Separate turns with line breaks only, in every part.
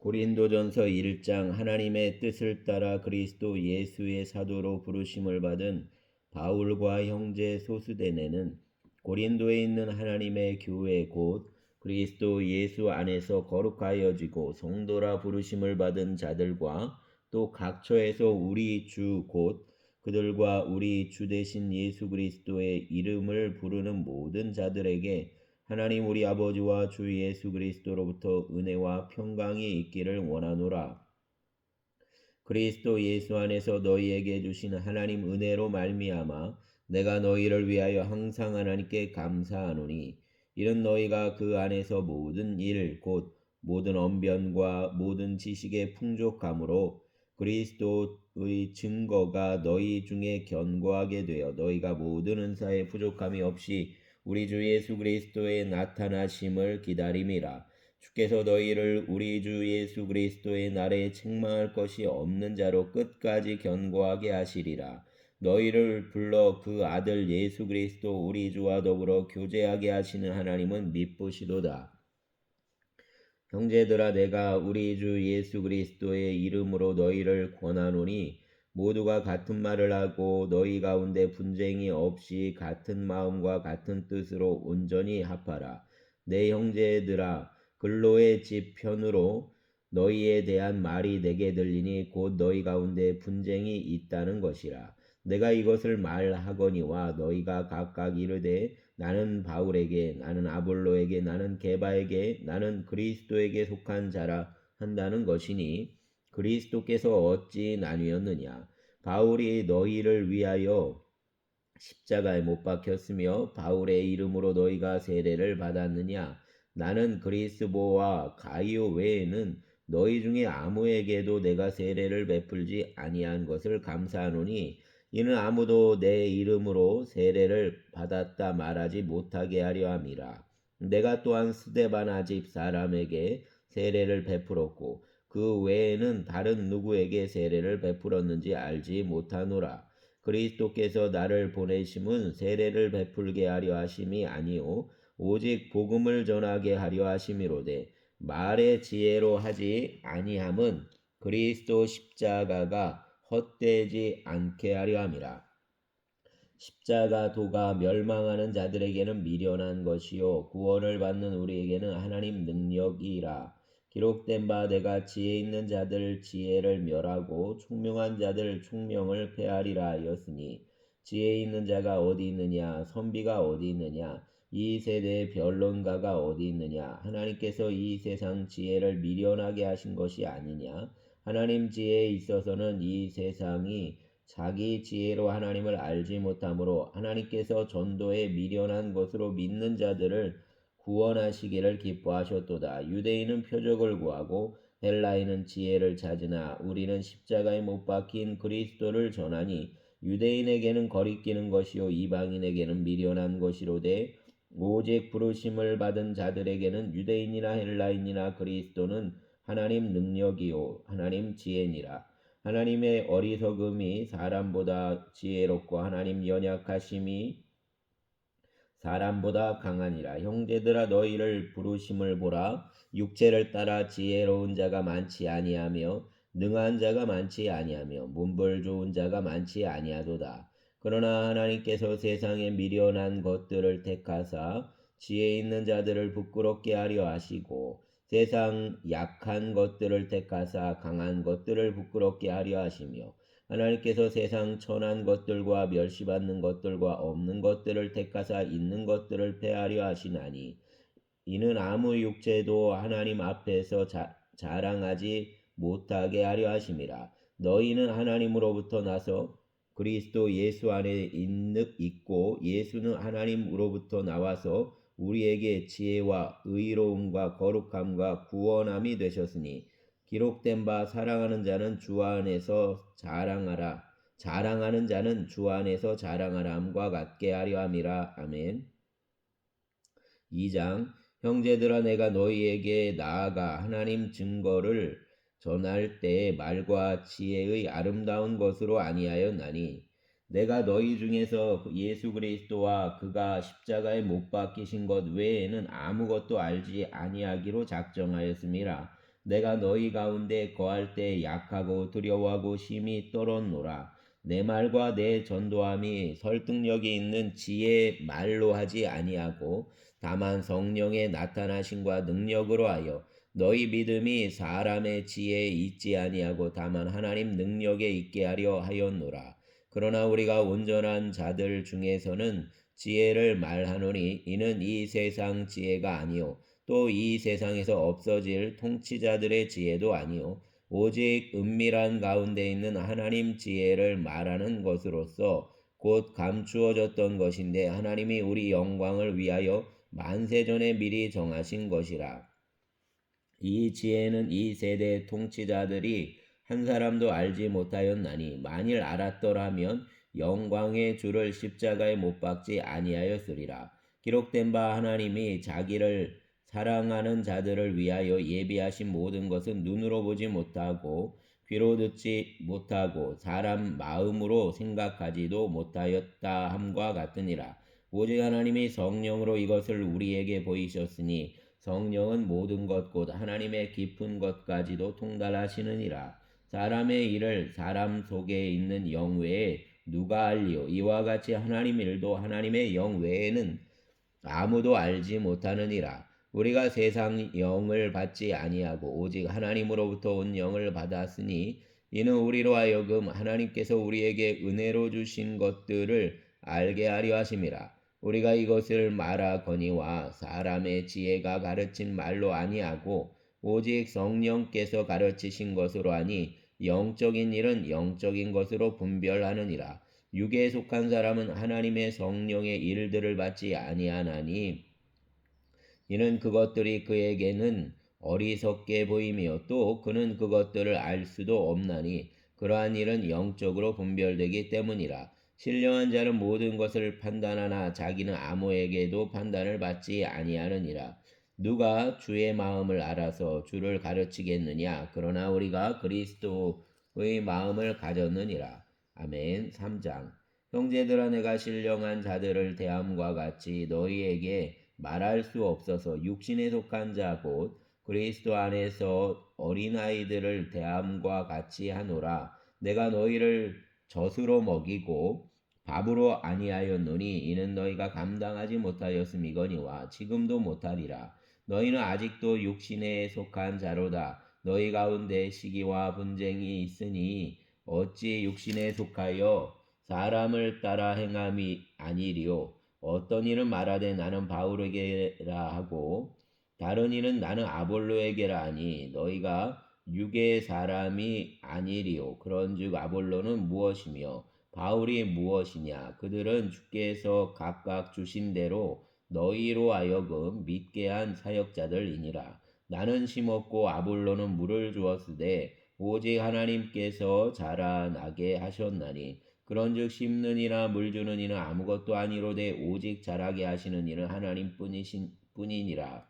고린도전서 1장. 하나님의 뜻을 따라 그리스도 예수의 사도로 부르심을 받은 바울과 형제 소수대네는 고린도에 있는 하나님의 교회 곧 그리스도 예수 안에서 거룩하여지고 성도라 부르심을 받은 자들과 또 각처에서 우리 주 곧 그들과 우리 주 되신 예수 그리스도의 이름을 부르는 모든 자들에게 하나님 우리 아버지와 주 예수 그리스도로부터 은혜와 평강이 있기를 원하노라. 그리스도 예수 안에서 너희에게 주신 하나님 은혜로 말미암아 내가 너희를 위하여 항상 하나님께 감사하노니 이는 너희가 그 안에서 모든 일 곧 모든 언변과 모든 지식의 풍족함으로 그리스도의 증거가 너희 중에 견고하게 되어 너희가 모든 은사에 부족함이 없이 우리 주 예수 그리스도의 나타나심을 기다림이라. 주께서 너희를 우리 주 예수 그리스도의 날에 책망할 것이 없는 자로 끝까지 견고하게 하시리라. 너희를 불러 그 아들 예수 그리스도 우리 주와 더불어 교제하게 하시는 하나님은 미쁘시도다. 형제들아, 내가 우리 주 예수 그리스도의 이름으로 너희를 권하노니 모두가 같은 말을 하고 너희 가운데 분쟁이 없이 같은 마음과 같은 뜻으로 온전히 합하라. 내 형제들아, 근로의 집 편으로 너희에 대한 말이 내게 들리니 곧 너희 가운데 분쟁이 있다는 것이라. 내가 이것을 말하거니와 너희가 각각 이르되 나는 바울에게, 나는 아볼로에게, 나는 게바에게, 나는 그리스도에게 속한 자라 한다는 것이니 그리스도께서 어찌 나뉘었느냐? 바울이 너희를 위하여 십자가에 못 박혔으며 바울의 이름으로 너희가 세례를 받았느냐? 나는 그리스도와 가이오 외에는 너희 중에 아무에게도 내가 세례를 베풀지 아니한 것을 감사하노니 이는 아무도 내 이름으로 세례를 받았다 말하지 못하게 하려 함이라. 내가 또한 스데바나 집 사람에게 세례를 베풀었고 그 외에는 다른 누구에게 세례를 베풀었는지 알지 못하노라. 그리스도께서 나를 보내심은 세례를 베풀게 하려 하심이 아니오 오직 복음을 전하게 하려 하심이로되 말의 지혜로 하지 아니함은 그리스도 십자가가 헛되지 않게 하려 함이라. 십자가 도가 멸망하는 자들에게는 미련한 것이요 구원을 받는 우리에게는 하나님 능력이라. 기록된 바 내가 지혜 있는 자들 지혜를 멸하고 총명한 자들 총명을 폐하리라 하였으니 지혜 있는 자가 어디 있느냐 선비가 어디 있느냐 이 세대의 변론가가 어디 있느냐 하나님께서 이 세상 지혜를 미련하게 하신 것이 아니냐 하나님 지혜에 있어서는 이 세상이 자기 지혜로 하나님을 알지 못하므로 하나님께서 전도에 미련한 것으로 믿는 자들을 구원하시기를 기뻐하셨도다. 유대인은 표적을 구하고 헬라인은 지혜를 찾으나 우리는 십자가에 못 박힌 그리스도를 전하니 유대인에게는 거리끼는 것이요 이방인에게는 미련한 것이로되 오직 부르심을 받은 자들에게는 유대인이나 헬라인이나 그리스도는 하나님 능력이요 하나님 지혜니라. 하나님의 어리석음이 사람보다 지혜롭고 하나님 연약하심이 사람보다 강하니라. 형제들아 너희를 부르심을 보라. 육체를 따라 지혜로운 자가 많지 아니하며 능한 자가 많지 아니하며 문벌 좋은 자가 많지 아니하도다. 그러나 하나님께서 세상에 미련한 것들을 택하사 지혜 있는 자들을 부끄럽게 하려 하시고 세상 약한 것들을 택하사 강한 것들을 부끄럽게 하려 하시며 하나님께서 세상 천한 것들과 멸시받는 것들과 없는 것들을 택하사 있는 것들을 폐하려 하시나니 이는 아무 육체도 하나님 앞에서 자랑하지 못하게 하려 하심이라. 너희는 하나님으로부터 나서 그리스도 예수 안에 있고 예수는 하나님으로부터 나와서 우리에게 지혜와 의로움과 거룩함과 구원함이 되셨으니 기록된 바 사랑하는 자는 주 안에서 자랑하라. 자랑하는 자는 주 안에서 자랑하라 함과 같게 하려 함이라. 아멘. 2장. 형제들아 내가 너희에게 나아가 하나님 증거를 전할 때 말과 지혜의 아름다운 것으로 아니하였나니 내가 너희 중에서 예수 그리스도와 그가 십자가에 못 박히신 것 외에는 아무것도 알지 아니하기로 작정하였음이라. 내가 너희 가운데 거할 때 약하고 두려워하고 심히 떨었노라. 내 말과 내 전도함이 설득력이 있는 지혜의 말로 하지 아니하고 다만 성령의 나타나심과 능력으로 하여 너희 믿음이 사람의 지혜에 있지 아니하고 다만 하나님 능력에 있게 하려 하였노라. 그러나 우리가 온전한 자들 중에서는 지혜를 말하노니 이는 이 세상 지혜가 아니요 또 이 세상에서 없어질 통치자들의 지혜도 아니요 오직 은밀한 가운데 있는 하나님 지혜를 말하는 것으로서 곧 감추어졌던 것인데 하나님이 우리 영광을 위하여 만세전에 미리 정하신 것이라. 이 지혜는 이 세대 통치자들이 한 사람도 알지 못하였나니 만일 알았더라면 영광의 주를 십자가에 못 박지 아니하였으리라. 기록된 바 하나님이 자기를 사랑하는 자들을 위하여 예비하신 모든 것은 눈으로 보지 못하고 귀로 듣지 못하고 사람 마음으로 생각하지도 못하였다 함과 같으니라. 오직 하나님이 성령으로 이것을 우리에게 보이셨으니 성령은 모든 것 곧 하나님의 깊은 것까지도 통달하시느니라. 사람의 일을 사람 속에 있는 영 외에 누가 알리요? 이와 같이 하나님 일도 하나님의 영 외에는 아무도 알지 못하느니라. 우리가 세상 영을 받지 아니하고 오직 하나님으로부터 온 영을 받았으니 이는 우리로 하여금 하나님께서 우리에게 은혜로 주신 것들을 알게 하려 하심이라. 우리가 이것을 말하거니와 사람의 지혜가 가르친 말로 아니하고 오직 성령께서 가르치신 것으로 하니 영적인 일은 영적인 것으로 분별하느니라. 육에 속한 사람은 하나님의 성령의 일들을 받지 아니하나니 이는 그것들이 그에게는 어리석게 보이며 또 그는 그것들을 알 수도 없나니 그러한 일은 영적으로 분별되기 때문이라. 신령한 자는 모든 것을 판단하나 자기는 아무에게도 판단을 받지 아니하느니라. 누가 주의 마음을 알아서 주를 가르치겠느냐? 그러나 우리가 그리스도의 마음을 가졌느니라. 아멘. 3장. 형제들아 내가 신령한 자들을 대함과 같이 너희에게 말할 수 없어서 육신에 속한 자 곧 그리스도 안에서 어린아이들을 대함과 같이 하노라. 내가 너희를 젖으로 먹이고 밥으로 아니하였노니 이는 너희가 감당하지 못하였음이거니와 지금도 못하리라. 너희는 아직도 육신에 속한 자로다. 너희 가운데 시기와 분쟁이 있으니 어찌 육신에 속하여 사람을 따라 행함이 아니리요. 어떤 이는 말하되 나는 바울에게라 하고 다른 이는 나는 아볼로에게라 하니 너희가 육의 사람이 아니리요. 그런즉 아볼로는 무엇이며 바울이 무엇이냐? 그들은 주께서 각각 주신 대로 너희로 하여금 믿게 한 사역자들이니라. 나는 심었고 아볼로는 물을 주었으되 오직 하나님께서 자라나게 하셨나니 그런즉 심는 이나 물 주는 이는 아무것도 아니로되 오직 자라게 하시는 이는 하나님 뿐이니라.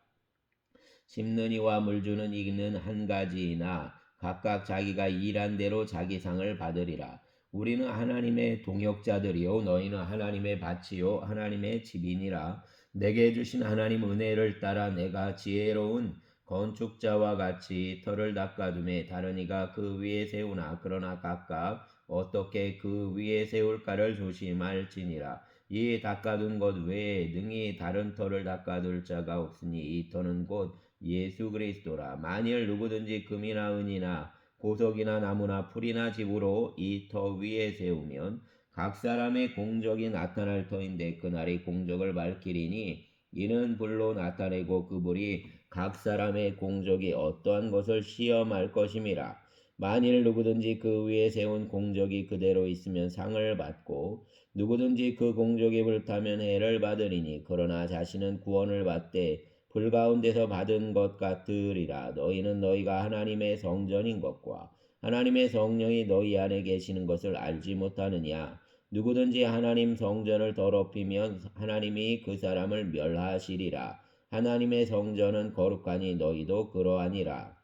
심는 이와 물 주는 이는 한 가지이나 각각 자기가 일한 대로 자기 상을 받으리라. 우리는 하나님의 동역자들이요 너희는 하나님의 밭이요 하나님의 집이니라. 내게 주신 하나님 은혜를 따라 내가 지혜로운 건축자와 같이 터를 닦아둠에 다른 이가 그 위에 세우나 그러나 각각 어떻게 그 위에 세울까를 조심할지니라. 이 닦아둔 것 외에 능히 다른 터를 닦아둘 자가 없으니 이 터는 곧 예수 그리스도라. 만일 누구든지 금이나 은이나 보석이나 나무나 풀이나 집으로 이 터 위에 세우면 각 사람의 공적이 나타날 터인데 그날이 공적을 밝히리니 이는 불로 나타내고 그 불이 각 사람의 공적이 어떠한 것을 시험할 것임이라. 만일 누구든지 그 위에 세운 공적이 그대로 있으면 상을 받고 누구든지 그 공적이 불타면 해를 받으리니 그러나 자신은 구원을 받되 불 가운데서 받은 것 같으리라. 너희는 너희가 하나님의 성전인 것과 하나님의 성령이 너희 안에 계시는 것을 알지 못하느냐? 누구든지 하나님 성전을 더럽히면 하나님이 그 사람을 멸하시리라. 하나님의 성전은 거룩하니 너희도 그러하니라.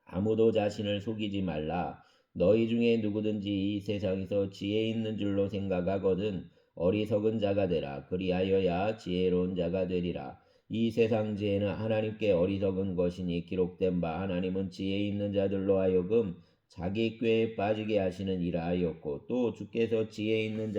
아무도 자신을 속이지 말라. 너희 중에 누구든지 이 세상에서 지혜 있는 줄로 생각하거든 어리석은 자가 되라. 그리하여야 지혜로운 자가 되리라. 이 세상 지혜는 하나님께 어리석은 것이니 기록된 바 하나님은 지혜 있는 자들로 하여금 자기 꾀에 빠지게 하시는 이라 하였고 또 주께서 지혜 있는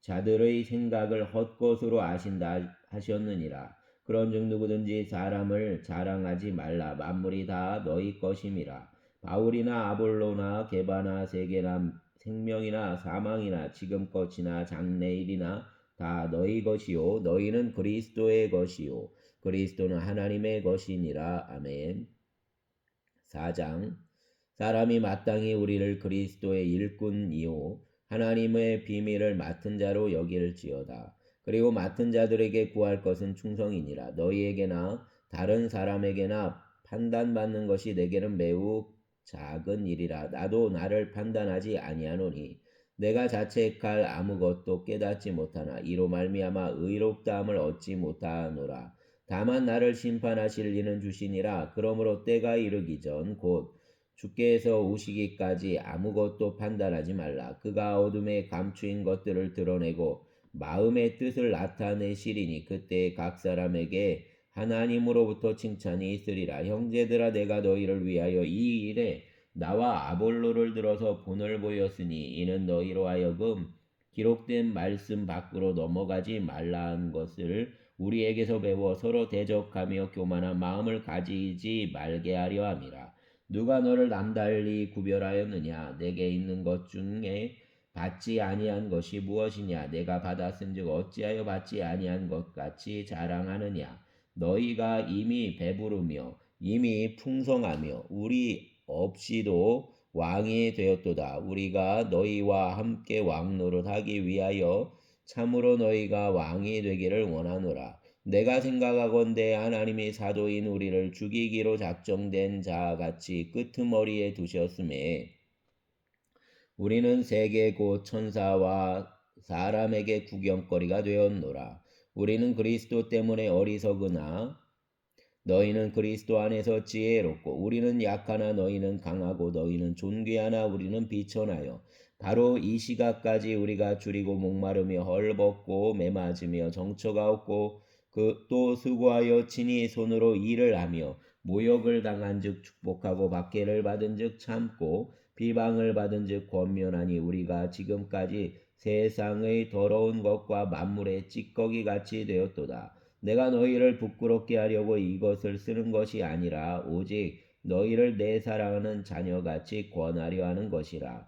자들의 생각을 헛것으로 아신다 하셨느니라. 그런즉 누구든지 사람을 자랑하지 말라. 만물이 다 너희 것임이라. 바울이나 아볼로나 게바나 세계나 생명이나 사망이나 지금것이나 장래일이나 다 너희 것이요 너희는 그리스도의 것이요 그리스도는 하나님의 것이니라. 아멘. 4장 사람이 마땅히 우리를 그리스도의 일꾼이요 하나님의 비밀을 맡은 자로 여길지어다. 그리고 맡은 자들에게 구할 것은 충성이니라. 너희에게나 다른 사람에게나 판단받는 것이 내게는 매우 작은 일이라. 나도 나를 판단하지 아니하노니 내가 자책할 아무것도 깨닫지 못하나 이로 말미암아 의롭다함을 얻지 못하노라. 다만 나를 심판하실 이는 주시니라. 그러므로 때가 이르기 전 곧 주께서 오시기까지 아무것도 판단하지 말라. 그가 어둠에 감추인 것들을 드러내고 마음의 뜻을 나타내시리니 그때 각 사람에게 하나님으로부터 칭찬이 있으리라. 형제들아 내가 너희를 위하여 이 일에 나와 아볼로를 들어서 본을 보였으니 이는 너희로 하여금 기록된 말씀 밖으로 넘어가지 말라 한 것을 우리에게서 배워 서로 대적하며 교만한 마음을 가지지 말게 하려 함이라. 누가 너를 남달리 구별하였느냐? 내게 있는 것 중에 받지 아니한 것이 무엇이냐? 내가 받았은즉 어찌하여 받지 아니한 것 같이 자랑하느냐? 너희가 이미 배부르며 이미 풍성하며 우리 없이도 왕이 되었도다. 우리가 너희와 함께 왕노릇하기 위하여 참으로 너희가 왕이 되기를 원하노라. 내가 생각하건대 하나님이 사도인 우리를 죽이기로 작정된 자같이 끄트머리에 두셨음에 우리는 세계 곧 천사와 사람에게 구경거리가 되었노라. 우리는 그리스도 때문에 어리석으나 너희는 그리스도 안에서 지혜롭고 우리는 약하나 너희는 강하고 너희는 존귀하나 우리는 비천하여 바로 이 시각까지 우리가 줄이고 목마르며 헐벗고 매맞으며 정처가 없고 또 수고하여 친히 손으로 일을 하며 모욕을 당한즉 축복하고 박해를 받은즉 참고 비방을 받은즉 권면하니 우리가 지금까지 세상의 더러운 것과 만물의 찌꺼기 같이 되었도다. 내가 너희를 부끄럽게 하려고 이것을 쓰는 것이 아니라 오직 너희를 내 사랑하는 자녀같이 권하려 하는 것이라.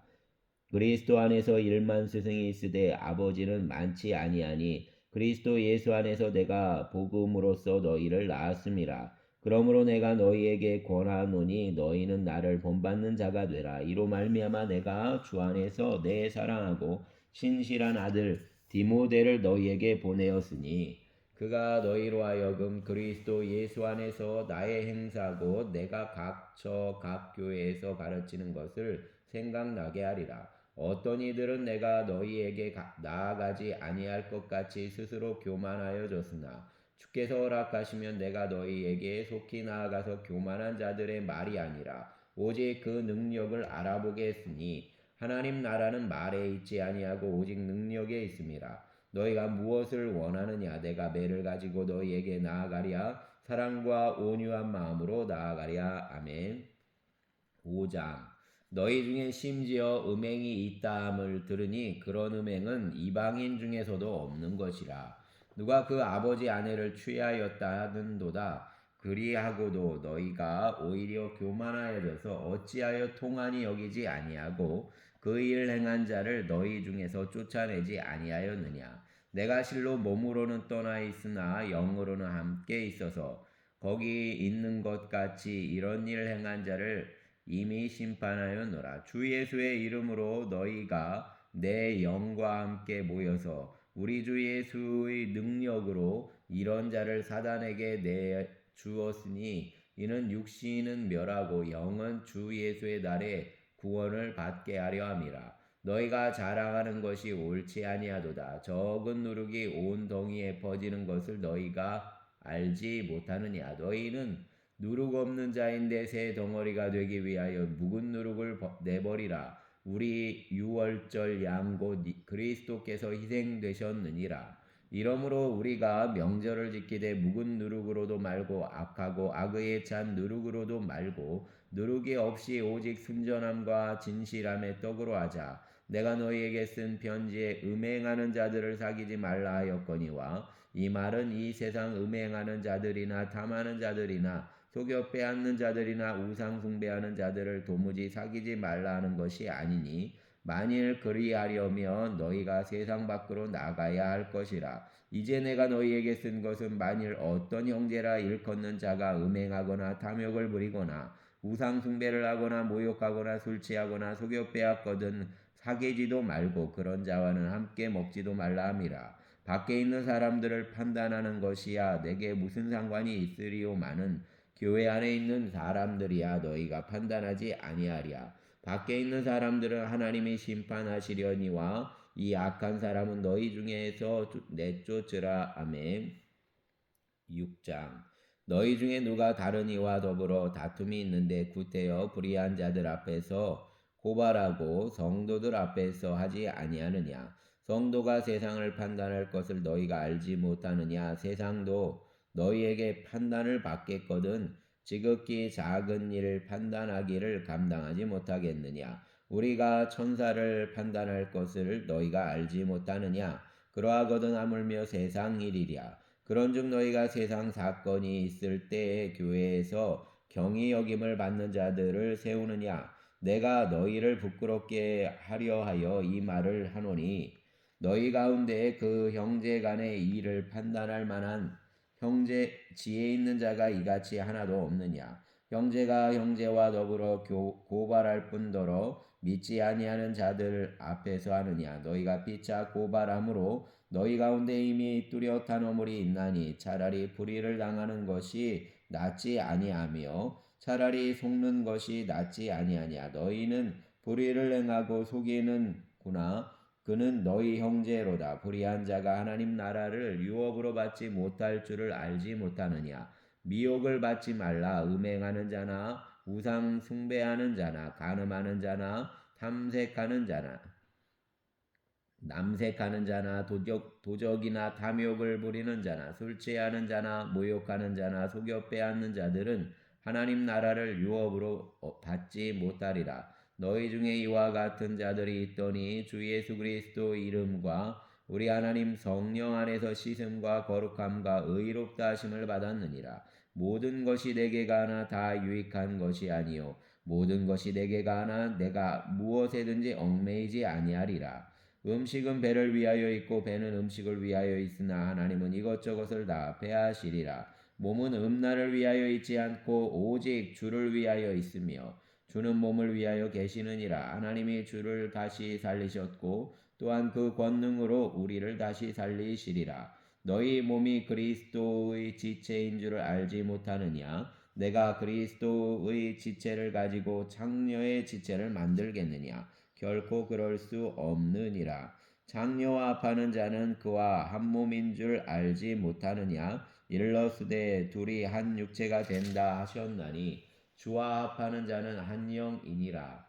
그리스도 안에서 일만 스승이 있으되 아버지는 많지 아니하니 그리스도 예수 안에서 내가 복음으로써 너희를 낳았음이라. 그러므로 내가 너희에게 권하노니 너희는 나를 본받는 자가 되라. 이로 말미암아 내가 주 안에서 내 사랑하고 신실한 아들 디모데를 너희에게 보내었으니 그가 너희로 하여금 그리스도 예수 안에서 나의 행사고 내가 각처 각 교회에서 가르치는 것을 생각나게 하리라. 어떤 이들은 내가 너희에게 나아가지 아니할 것 같이 스스로 교만하여 졌으나 주께서 허락하시면 내가 너희에게 속히 나아가서 교만한 자들의 말이 아니라 오직 그 능력을 알아보게 했으니 하나님 나라는 말에 있지 아니하고 오직 능력에 있음이라. 너희가 무엇을 원하느냐? 내가 매를 가지고 너희에게 나아가랴. 사랑과 온유한 마음으로 나아가랴. 아멘. 5장 너희 중에 심지어 음행이 있다함을 들으니 그런 음행은 이방인 중에서도 없는 것이라. 누가 그 아버지 아내를 취하였다 하는도다. 그리하고도 너희가 오히려 교만하여져서 어찌하여 통하니 여기지 아니하고 그 일 행한 자를 너희 중에서 쫓아내지 아니하였느냐. 내가 실로 몸으로는 떠나 있으나 영으로는 함께 있어서 거기 있는 것 같이 이런 일 행한 자를 이미 심판하였노라. 주 예수의 이름으로 너희가 내 영과 함께 모여서 우리 주 예수의 능력으로 이런 자를 사단에게 내주었으니 이는 육신은 멸하고 영은 주 예수의 날에 구원을 받게 하려 함이라. 너희가 자랑하는 것이 옳지 아니하도다. 적은 누룩이 온 덩이에 퍼지는 것을 너희가 알지 못하느냐. 너희는 누룩 없는 자인데 새 덩어리가 되기 위하여 묵은 누룩을 내버리라. 우리 유월절 양 곧 그리스도께서 희생되셨느니라. 이러므로 우리가 명절을 지키되 묵은 누룩으로도 말고 악하고 악의에 찬 누룩으로도 말고 누룩이 없이 오직 순전함과 진실함의 떡으로 하자. 내가 너희에게 쓴 편지에 음행하는 자들을 사귀지 말라 하였거니와 이 말은 이 세상 음행하는 자들이나 탐하는 자들이나 속여 빼앗는 자들이나 우상 숭배하는 자들을 도무지 사귀지 말라 하는 것이 아니니 만일 그리하려면 너희가 세상 밖으로 나가야 할 것이라. 이제 내가 너희에게 쓴 것은 만일 어떤 형제라 일컫는 자가 음행하거나 탐욕을 부리거나 우상 숭배를 하거나 모욕하거나 술 취하거나 속여 빼앗거든 사귀지도 말고 그런 자와는 함께 먹지도 말라 함이라. 밖에 있는 사람들을 판단하는 것이야 내게 무슨 상관이 있으리오마는 교회 안에 있는 사람들이야 너희가 판단하지 아니하랴. 밖에 있는 사람들은 하나님이 심판하시려니와 이 악한 사람은 너희 중에서 내쫓으라. 아멘. 6장. 너희 중에 누가 다른 이와 더불어 다툼이 있는데 구태여 불의한 자들 앞에서 고발하고 성도들 앞에서 하지 아니하느냐. 성도가 세상을 판단할 것을 너희가 알지 못하느냐. 세상도 너희에게 판단을 받겠거든 지극히 작은 일을 판단하기를 감당하지 못하겠느냐. 우리가 천사를 판단할 것을 너희가 알지 못하느냐. 그러하거든 하물며 세상 일이랴. 그런즉 너희가 세상 사건이 있을 때에 교회에서 경히 여김을 받는 자들을 세우느냐. 내가 너희를 부끄럽게 하려 하여 이 말을 하노니 너희 가운데 그 형제 간의 일을 판단할 만한 형제 지혜 있는 자가 이같이 하나도 없느냐. 형제가 형제와 더불어 고발할 뿐더러 믿지 아니하는 자들 앞에서 하느냐. 너희가 피차 고발함으로 너희 가운데 이미 뚜렷한 어물이 있나니 차라리 불의를 당하는 것이 낫지 아니하며 차라리 속는 것이 낫지 아니하냐. 너희는 불의를 행하고 속이는구나. 그는 너희 형제로다. 불의한 자가 하나님 나라를 유업으로 받지 못할 줄을 알지 못하느냐. 미혹을 받지 말라. 음행하는 자나 우상 숭배하는 자나 간음하는 자나 탐색하는 자나 남색하는 자나 도적이나 탐욕을 부리는 자나 술 취하는 자나 모욕하는 자나 속여 빼앗는 자들은 하나님 나라를 유업으로 받지 못하리라. 너희 중에 이와 같은 자들이 있더니 주 예수 그리스도 이름과 우리 하나님 성령 안에서 씻음과 거룩함과 의롭다 하심을 받았느니라. 모든 것이 내게가 하나 다 유익한 것이 아니요 모든 것이 내게가 하나 내가 무엇에든지 얽매이지 아니하리라. 음식은 배를 위하여 있고 배는 음식을 위하여 있으나 하나님은 이것저것을 다 배하시리라. 몸은 음란을 위하여 있지 않고 오직 주를 위하여 있으며 주는 몸을 위하여 계시느니라. 하나님이 주를 다시 살리셨고 또한 그 권능으로 우리를 다시 살리시리라. 너희 몸이 그리스도의 지체인 줄을 알지 못하느냐? 내가 그리스도의 지체를 가지고 장녀의 지체를 만들겠느냐? 결코 그럴 수 없느니라. 장녀와 합하는 자는 그와 한 몸인 줄 알지 못하느냐? 일러스되 둘이 한 육체가 된다 하셨나니 주와 합하는 자는 한 영이니라.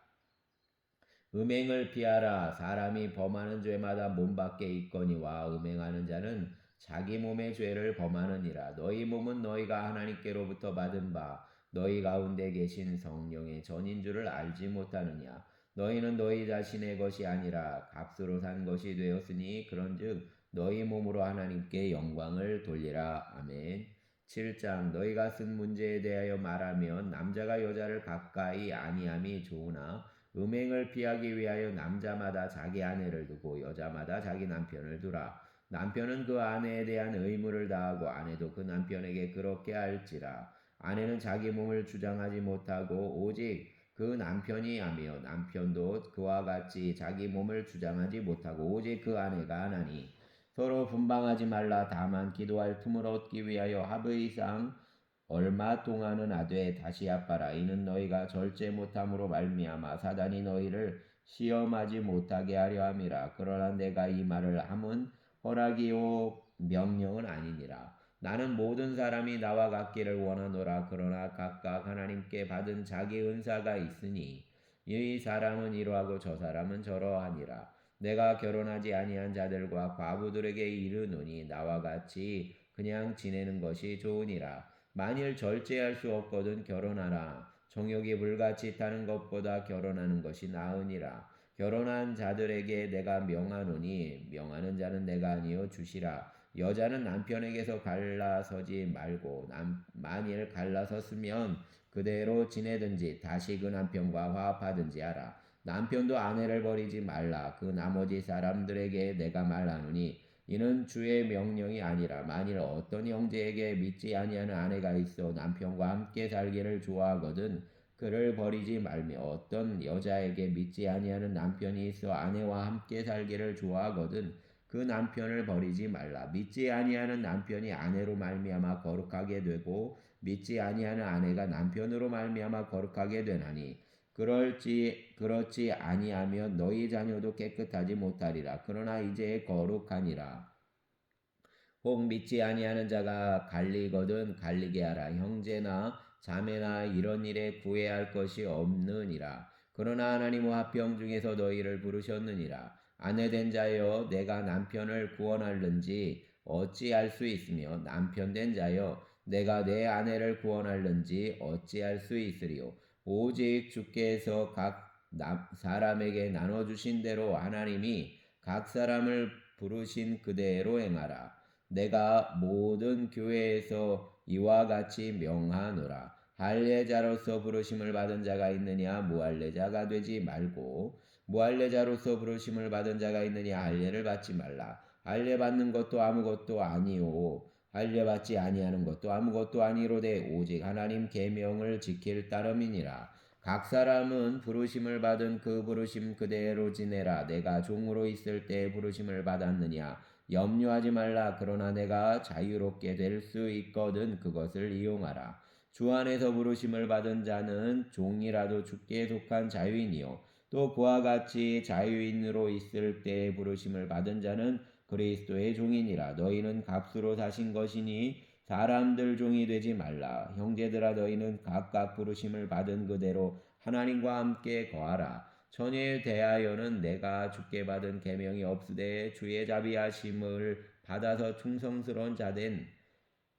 음행을 피하라. 사람이 범하는 죄마다 몸 밖에 있거니와 음행하는 자는 자기 몸의 죄를 범하느니라. 너희 몸은 너희가 하나님께로부터 받은 바 너희 가운데 계신 성령의 전인 줄을 알지 못하느냐. 너희는 너희 자신의 것이 아니라 값으로 산 것이 되었으니 그런즉 너희 몸으로 하나님께 영광을 돌리라. 아멘. 7장. 너희가 쓴 문제에 대하여 말하면 남자가 여자를 가까이 아니함이 좋으나 음행을 피하기 위하여 남자마다 자기 아내를 두고 여자마다 자기 남편을 두라. 남편은 그 아내에 대한 의무를 다하고 아내도 그 남편에게 그렇게 할지라. 아내는 자기 몸을 주장하지 못하고 오직 그 남편이 하며 남편도 그와 같이 자기 몸을 주장하지 못하고 오직 그 아내가 하나니 서로 분방하지 말라. 다만 기도할 틈을 얻기 위하여 합의상 얼마 동안은 하되 다시 아파라. 이는 너희가 절제 못함으로 말미암아 사단이 너희를 시험하지 못하게 하려 함이라. 그러나 내가 이 말을 함은 허락이요 명령은 아니니라. 나는 모든 사람이 나와 같기를 원하노라. 그러나 각각 하나님께 받은 자기 은사가 있으니 이 사람은 이러하고 저 사람은 저러하니라. 내가 결혼하지 아니한 자들과 과부들에게 이르노니 나와 같이 그냥 지내는 것이 좋으니라. 만일 절제할 수 없거든 결혼하라. 정욕이 불같이 타는 것보다 결혼하는 것이 나으니라. 결혼한 자들에게 내가 명하노니 명하는 자는 내가 아니요 주시라. 여자는 남편에게서 갈라서지 말고 만일 갈라섰으면 그대로 지내든지 다시 그 남편과 화합하든지 하라. 남편도 아내를 버리지 말라. 그 나머지 사람들에게 내가 말하노니 이는 주의 명령이 아니라 만일 어떤 형제에게 믿지 아니하는 아내가 있어 남편과 함께 살기를 좋아하거든 그를 버리지 말며 어떤 여자에게 믿지 아니하는 남편이 있어 아내와 함께 살기를 좋아하거든 그 남편을 버리지 말라. 믿지 아니하는 남편이 아내로 말미암아 거룩하게 되고 믿지 아니하는 아내가 남편으로 말미암아 거룩하게 되나니 그렇지 아니하면 너희 자녀도 깨끗하지 못하리라. 그러나 이제 거룩하니라. 혹 믿지 아니하는 자가 갈리거든 갈리게 하라. 형제나 자매나 이런 일에 구애할 것이 없느니라. 그러나 하나님은 화평 중에서 너희를 부르셨느니라. 아내된 자여 내가 남편을 구원할는지 어찌할 수 있으며 남편된 자여 내가 내 아내를 구원할는지 어찌할 수 있으리요. 오직 주께서 각 사람에게 나눠주신 대로 하나님이 각 사람을 부르신 그대로 행하라. 내가 모든 교회에서 이와 같이 명하노라. 할례자로서 부르심을 받은 자가 있느냐 무할례자가 되지 말고 무할례자로서 부르심을 받은 자가 있느냐 할례를 받지 말라. 할례 받는 것도 아무것도 아니오 할례 받지 아니하는 것도 아무것도 아니로되 오직 하나님 계명을 지킬 따름이니라. 각 사람은 부르심을 받은 그 부르심 그대로 지내라. 내가 종으로 있을 때 부르심을 받았느냐 염려하지 말라. 그러나 내가 자유롭게 될 수 있거든 그것을 이용하라. 주 안에서 부르심을 받은 자는 종이라도 주께 속한 자유인이요 또 그와 같이 자유인으로 있을 때 부르심을 받은 자는 그리스도의 종이니라. 너희는 값으로 사신 것이니 사람들 종이 되지 말라. 형제들아 너희는 각각 부르심을 받은 그대로 하나님과 함께 거하라. 처녀에 대하여는 내가 주께 받은 계명이 없으되 주의 자비하심을 받아서 충성스러운 자된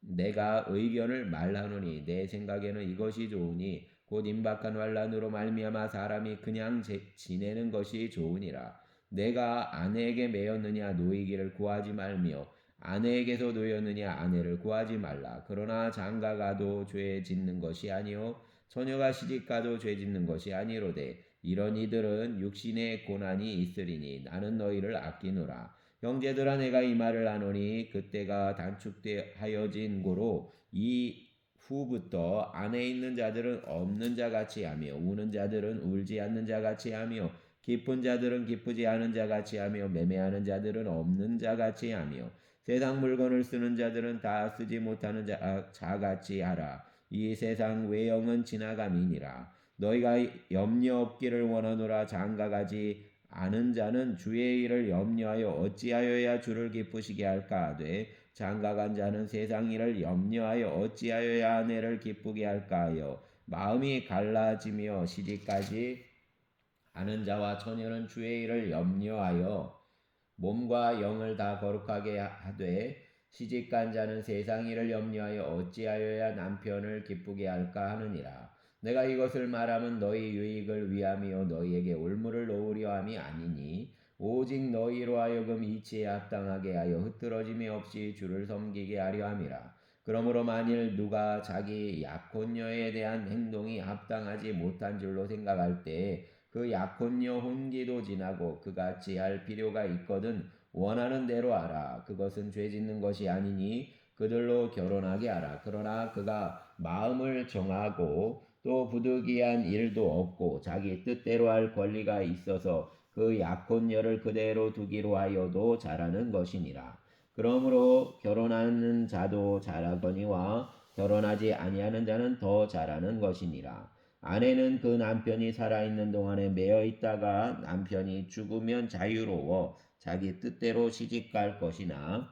내가 의견을 말하노니 내 생각에는 이것이 좋으니 곧 임박한 환란으로 말미암아 사람이 그냥 지내는 것이 좋으니라. 내가 아내에게 매였느냐 노이기를 구하지 말며 아내에게서 노였느냐 아내를 구하지 말라. 그러나 장가가도 죄 짓는 것이 아니요 처녀가 시집가도 죄 짓는 것이 아니로되 이런 이들은 육신의 고난이 있으리니 나는 너희를 아끼노라. 형제들아 내가 이 말을 하노니 그때가 단축하여진 고로 이 후부터 안에 있는 자들은 없는 자같이 하며 우는 자들은 울지 않는 자같이 하며 기쁜 자들은 기쁘지 않은 자같이 하며 매매하는 자들은 없는 자같이 하며 세상 물건을 쓰는 자들은 다 쓰지 못하는 자같이 하라. 이 세상 외형은 지나감이니라. 너희가 염려 없기를 원하노라. 장가가지 아는 자는 주의 일을 염려하여 어찌하여야 주를 기쁘시게 할까 하되 장가간 자는 세상 일을 염려하여 어찌하여야 아내를 기쁘게 할까 하여 마음이 갈라지며 시집까지 아는 자와 처녀는 주의 일을 염려하여 몸과 영을 다 거룩하게 하되 시집간 자는 세상 일을 염려하여 어찌하여야 남편을 기쁘게 할까 하느니라. 내가 이것을 말하면 너희 유익을 위함이요 너희에게 올무를 놓으려 함이 아니니 오직 너희로 하여금 이치에 합당하게 하여 흐트러짐이 없이 주를 섬기게 하려 함이라. 그러므로 만일 누가 자기 약혼녀에 대한 행동이 합당하지 못한 줄로 생각할 때 그 약혼녀 혼기도 지나고 그같이 할 필요가 있거든 원하는 대로 하라. 그것은 죄 짓는 것이 아니니 그들로 결혼하게 하라. 그러나 그가 마음을 정하고 또 부득이한 일도 없고 자기 뜻대로 할 권리가 있어서 그 약혼녀를 그대로 두기로 하여도 잘하는 것이니라. 그러므로 결혼하는 자도 잘하거니와 결혼하지 아니하는 자는 더 잘하는 것이니라. 아내는 그 남편이 살아있는 동안에 매여 있다가 남편이 죽으면 자유로워 자기 뜻대로 시집갈 것이나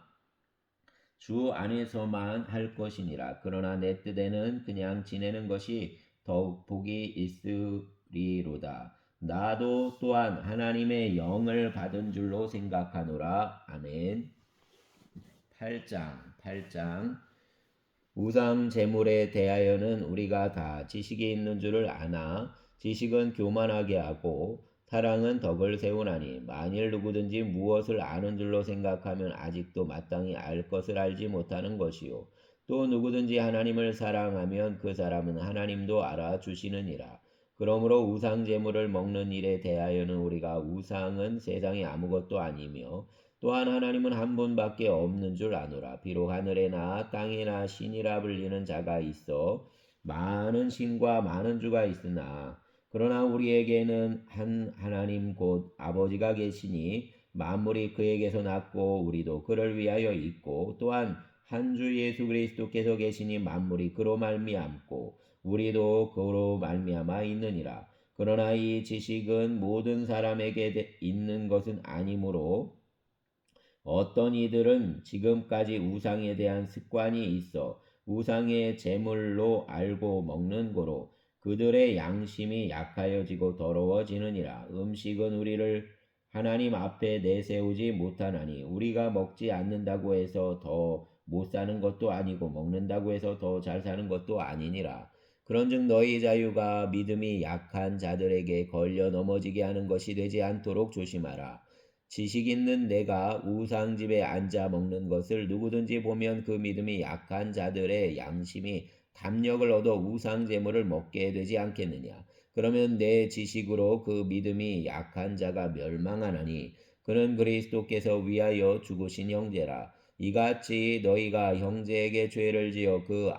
주 안에서만 할 것이니라. 그러나 내 뜻에는 그냥 지내는 것이 더욱 복이 있으리로다. 나도 또한 하나님의 영을 받은 줄로 생각하노라. 아멘. 8장 우상 제물에 대하여는 우리가 다 지식이 있는 줄을 아나 지식은 교만하게 하고 사랑은 덕을 세우나니 만일 누구든지 무엇을 아는 줄로 생각하면 아직도 마땅히 알 것을 알지 못하는 것이요 또 누구든지 하나님을 사랑하면 그 사람은 하나님도 알아주시느니라. 그러므로 우상 제물을 먹는 일에 대하여는 우리가 우상은 세상에 아무것도 아니며 또한 하나님은 한 분밖에 없는 줄 아노라. 비록 하늘에나 땅에나 신이라 불리는 자가 있어 많은 신과 많은 주가 있으나 그러나 우리에게는 한 하나님 곧 아버지가 계시니 만물이 그에게서 났고 우리도 그를 위하여 있고 또한 한 주 예수 그리스도께서 계시니 만물이 그로 말미암고 우리도 그로 말미암아 있느니라. 그러나 이 지식은 모든 사람에게 있는 것은 아니므로 어떤 이들은 지금까지 우상에 대한 습관이 있어 우상의 제물로 알고 먹는 고로 그들의 양심이 약하여지고 더러워지느니라. 음식은 우리를 하나님 앞에 내세우지 못하나니 우리가 먹지 않는다고 해서 더 못 사는 것도 아니고 먹는다고 해서 더 잘 사는 것도 아니니라. 그런즉 너희 자유가 믿음이 약한 자들에게 걸려 넘어지게 하는 것이 되지 않도록 조심하라. 지식 있는 내가 우상집에 앉아 먹는 것을 누구든지 보면 그 믿음이 약한 자들의 양심이 담력을 얻어 우상제물을 먹게 되지 않겠느냐. 그러면 내 지식으로 그 믿음이 약한 자가 멸망하나니 그는 그리스도께서 위하여 죽으신 형제라. 이같이 너희가 형제에게 죄를 지어 그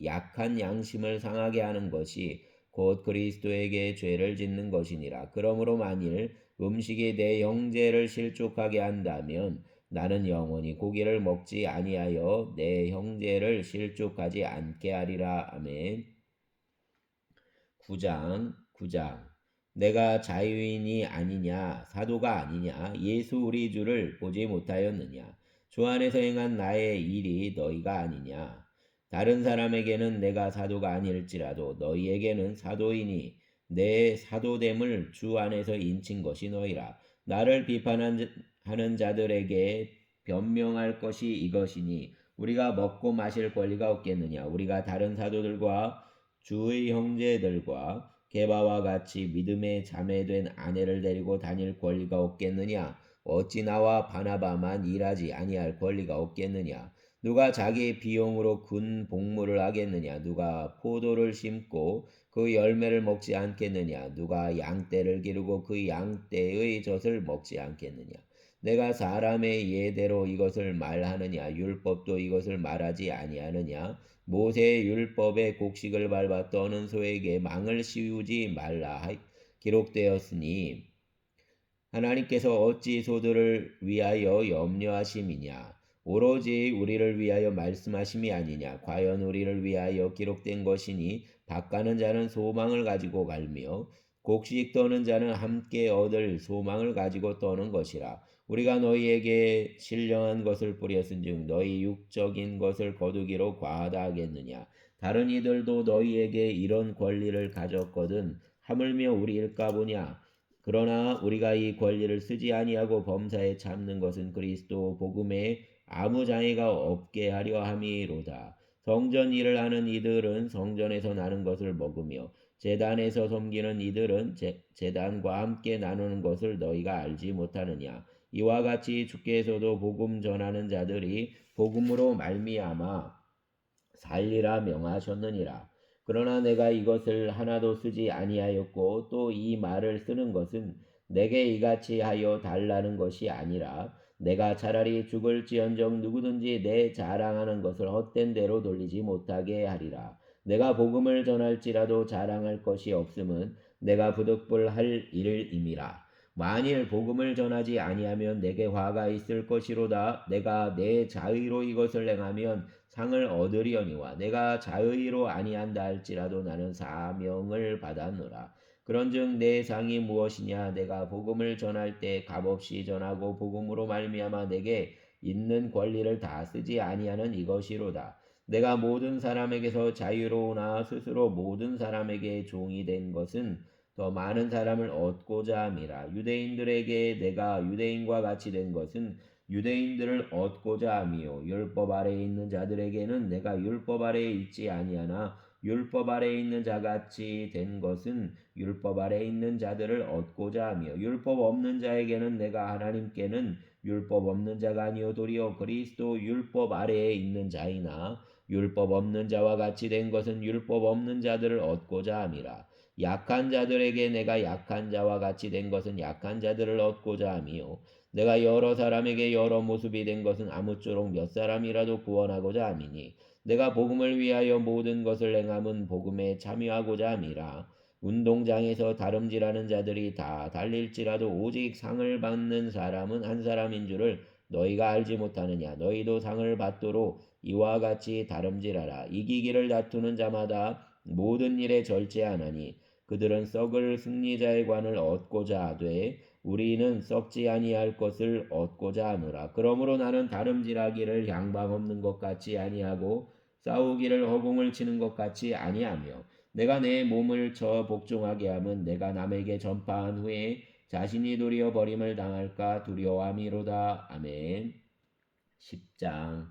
약한 양심을 상하게 하는 것이 곧 그리스도에게 죄를 짓는 것이니라. 그러므로 만일 음식이 내 형제를 실족하게 한다면 나는 영원히 고기를 먹지 아니하여 내 형제를 실족하지 않게 하리라. 아멘. 9장 내가 자유인이 아니냐 사도가 아니냐 예수 우리 주를 보지 못하였느냐 주 안에서 행한 나의 일이 너희가 아니냐 다른 사람에게는 내가 사도가 아닐지라도 너희에게는 사도이니 내 사도됨을 주 안에서 인친 것이 너희라. 나를 비판하는 자들에게 변명할 것이 이것이니 우리가 먹고 마실 권리가 없겠느냐. 우리가 다른 사도들과 주의 형제들과 게바와 같이 믿음의 자매된 아내를 데리고 다닐 권리가 없겠느냐. 어찌 나와 바나바만 일하지 아니할 권리가 없겠느냐. 누가 자기 비용으로 군 복무를 하겠느냐. 누가 포도를 심고 그 열매를 먹지 않겠느냐. 누가 양떼를 기르고 그 양떼의 젖을 먹지 않겠느냐. 내가 사람의 예대로 이것을 말하느냐. 율법도 이것을 말하지 아니하느냐. 모세의 율법의 곡식을 밟아 떠는 소에게 망을 씌우지 말라 기록되었으니 하나님께서 어찌 소들을 위하여 염려하심이냐. 오로지 우리를 위하여 말씀하심이 아니냐. 과연 우리를 위하여 기록된 것이니 밭가는 자는 소망을 가지고 갈며 곡식 떠는 자는 함께 얻을 소망을 가지고 떠는 것이라. 우리가 너희에게 신령한 것을 뿌렸은즉 너희 육적인 것을 거두기로 과하다 하겠느냐. 다른 이들도 너희에게 이런 권리를 가졌거든 하물며 우리일까 보냐. 그러나 우리가 이 권리를 쓰지 아니하고 범사에 참는 것은 그리스도 복음에 아무 장애가 없게 하려 함이로다. 성전 일을 하는 이들은 성전에서 나는 것을 먹으며 제단에서 섬기는 이들은 제단과 함께 나누는 것을 너희가 알지 못하느냐. 이와 같이 주께서도 복음 전하는 자들이 복음으로 말미암아 살리라 명하셨느니라. 그러나 내가 이것을 하나도 쓰지 아니하였고 또 이 말을 쓰는 것은 내게 이같이 하여 달라는 것이 아니라 내가 차라리 죽을지언정 누구든지 내 자랑하는 것을 헛된 대로 돌리지 못하게 하리라. 내가 복음을 전할지라도 자랑할 것이 없음은 내가 부득불할 일임이라. 만일 복음을 전하지 아니하면 내게 화가 있을 것이로다. 내가 내 자의로 이것을 행하면 상을 얻으려니와 내가 자의로 아니한다 할지라도 나는 사명을 받았노라. 그런즉 내 상이 무엇이냐. 내가 복음을 전할 때 값없이 전하고 복음으로 말미암아 내게 있는 권리를 다 쓰지 아니하는 이것이로다. 내가 모든 사람에게서 자유로우나 스스로 모든 사람에게 종이 된 것은 더 많은 사람을 얻고자 함이라. 유대인들에게 내가 유대인과 같이 된 것은 유대인들을 얻고자 함이요 율법 아래에 있는 자들에게는 내가 율법 아래에 있지 아니하나 율법 아래에 있는 자같이 된 것은 율법 아래에 있는 자들을 얻고자 하며 율법 없는 자에게는 내가 하나님께는 율법 없는 자가 아니요 도리어 그리스도 율법 아래에 있는 자이나 율법 없는 자와 같이 된 것은 율법 없는 자들을 얻고자 함이라. 약한 자들에게 내가 약한 자와 같이 된 것은 약한 자들을 얻고자 함이요 내가 여러 사람에게 여러 모습이 된 것은 아무쪼록 몇 사람이라도 구원하고자 함이니 내가 복음을 위하여 모든 것을 행함은 복음에 참여하고자 함이라. 운동장에서 다름질하는 자들이 다 달릴지라도 오직 상을 받는 사람은 한 사람인 줄을 너희가 알지 못하느냐. 너희도 상을 받도록 이와 같이 다름질하라. 이기기를 다투는 자마다 모든 일에 절제하나니 그들은 썩을 승리자의 관을 얻고자 하되 우리는 썩지 아니할 것을 얻고자 하노라. 그러므로 나는 다름질하기를 양방 없는 것 같이 아니하고 싸우기를 허공을 치는 것 같이 아니하며 내가 내 몸을 쳐 복종하게 함은 내가 남에게 전파한 후에 자신이 도리어 버림을 당할까 두려워함이로다. 아멘. 10장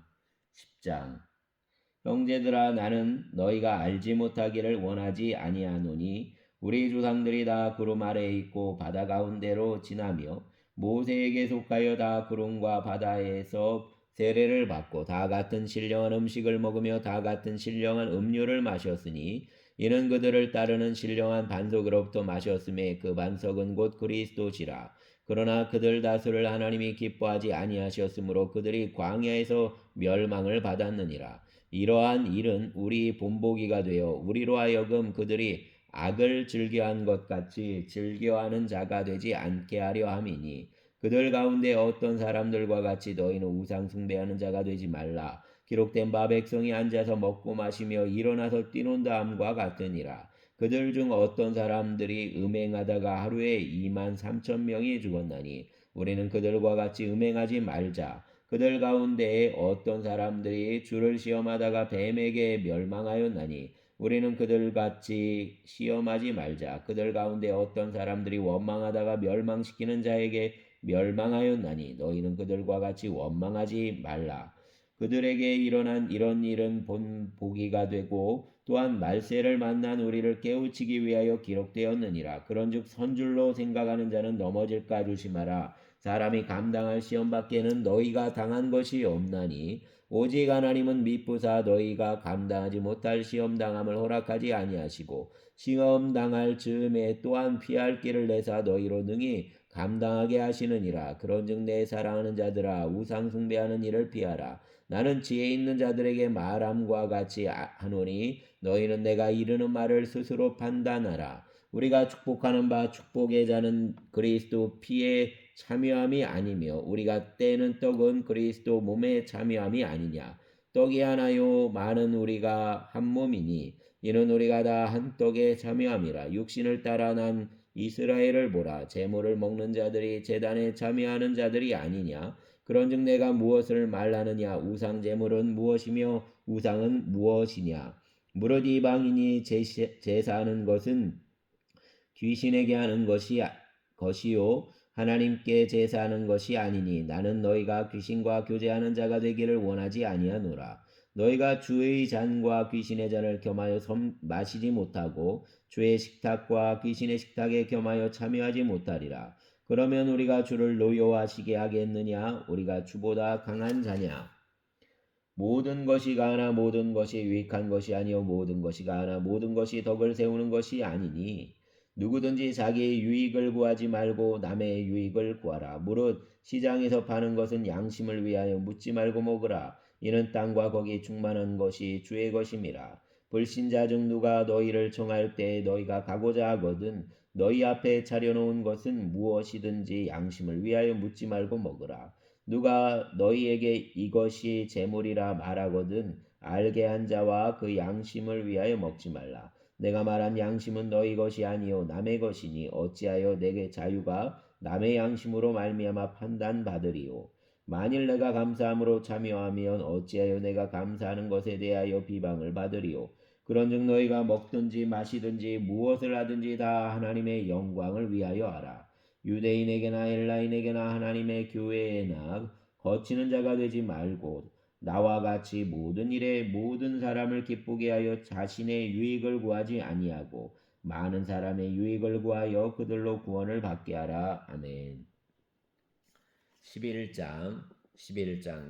형제들아 나는 너희가 알지 못하기를 원하지 아니하노니 우리 조상들이 다 구름 아래에 있고 바다 가운데로 지나며 모세에게 속하여 다 구름과 바다에서 세례를 받고 다 같은 신령한 음식을 먹으며 다 같은 신령한 음료를 마셨으니 이는 그들을 따르는 신령한 반석으로부터 마셨음에 그 반석은 곧 그리스도시라. 그러나 그들 다수를 하나님이 기뻐하지 아니하셨으므로 그들이 광야에서 멸망을 받았느니라. 이러한 일은 우리 본보기가 되어 우리로 하여금 그들이 악을 즐겨한 것 같이 즐겨하는 자가 되지 않게 하려 함이니 그들 가운데 어떤 사람들과 같이 너희는 우상 숭배하는 자가 되지 말라. 기록된 바 백성이 앉아서 먹고 마시며 일어나서 뛰논다 함과 같으니라. 그들 중 어떤 사람들이 음행하다가 하루에 2만 3천 명이 죽었나니 우리는 그들과 같이 음행하지 말자. 그들 가운데에 어떤 사람들이 주를 시험하다가 뱀에게 멸망하였나니 우리는 그들같이 시험하지 말자. 그들 가운데 어떤 사람들이 원망하다가 멸망시키는 자에게 멸망하였나니 너희는 그들과 같이 원망하지 말라. 그들에게 일어난 이런 일은 본 보기가 되고 또한 말세를 만난 우리를 깨우치기 위하여 기록되었느니라. 그런즉 선줄로 생각하는 자는 넘어질까 조심하라. 사람이 감당할 시험 밖에는 너희가 당한 것이 없나니 오직 하나님은 미쁘사 너희가 감당하지 못할 시험 당함을 허락하지 아니하시고 시험 당할 즈음에 또한 피할 길을 내사 너희로 능히 감당하게 하시느니라. 그런즉 내 사랑하는 자들아 우상 숭배하는 일을 피하라. 나는 지혜 있는 자들에게 말함과 같이 하노니 너희는 내가 이르는 말을 스스로 판단하라. 우리가 축복하는 바 축복의 자는 그리스도 피에 참여함이 아니며 우리가 떼는 떡은 그리스도 몸에 참여함이 아니냐. 떡이 하나요 많은 우리가 한 몸이니 이는 우리가 다 한 떡에 참여함이라. 육신을 따라 난 이스라엘을 보라. 제물을 먹는 자들이 제단에 참여하는 자들이 아니냐. 그런즉 내가 무엇을 말하느냐. 우상 제물은 무엇이며 우상은 무엇이냐. 무릇 이방인이 제사하는 것은 귀신에게 하는 것이요 하나님께 제사하는 것이 아니니 나는 너희가 귀신과 교제하는 자가 되기를 원하지 아니하노라. 너희가 주의 잔과 귀신의 잔을 겸하여 마시지 못하고 주의 식탁과 귀신의 식탁에 겸하여 참여하지 못하리라. 그러면 우리가 주를 노여워하시게 하겠느냐? 우리가 주보다 강한 자냐? 모든 것이 가하나 모든 것이 유익한 것이 아니요 모든 것이 가하나 모든 것이 덕을 세우는 것이 아니니 누구든지 자기의 유익을 구하지 말고 남의 유익을 구하라. 무릇 시장에서 파는 것은 양심을 위하여 묻지 말고 먹으라. 이는 땅과 거기 충만한 것이 주의 것임이라. 불신자 중 누가 너희를 청할 때 너희가 가고자 하거든 너희 앞에 차려놓은 것은 무엇이든지 양심을 위하여 묻지 말고 먹으라. 누가 너희에게 이것이 재물이라 말하거든 알게 한 자와 그 양심을 위하여 먹지 말라. 내가 말한 양심은 너희 것이 아니요 남의 것이니 어찌하여 내게 자유가 남의 양심으로 말미암아 판단받으리요. 만일 내가 감사함으로 참여하면 어찌하여 내가 감사하는 것에 대하여 비방을 받으리요. 그런즉 너희가 먹든지 마시든지 무엇을 하든지 다 하나님의 영광을 위하여 하라. 유대인에게나 헬라인에게나 하나님의 교회에나 거치는 자가 되지 말고 나와 같이 모든 일에 모든 사람을 기쁘게 하여 자신의 유익을 구하지 아니하고 많은 사람의 유익을 구하여 그들로 구원을 받게 하라. 아멘. 11장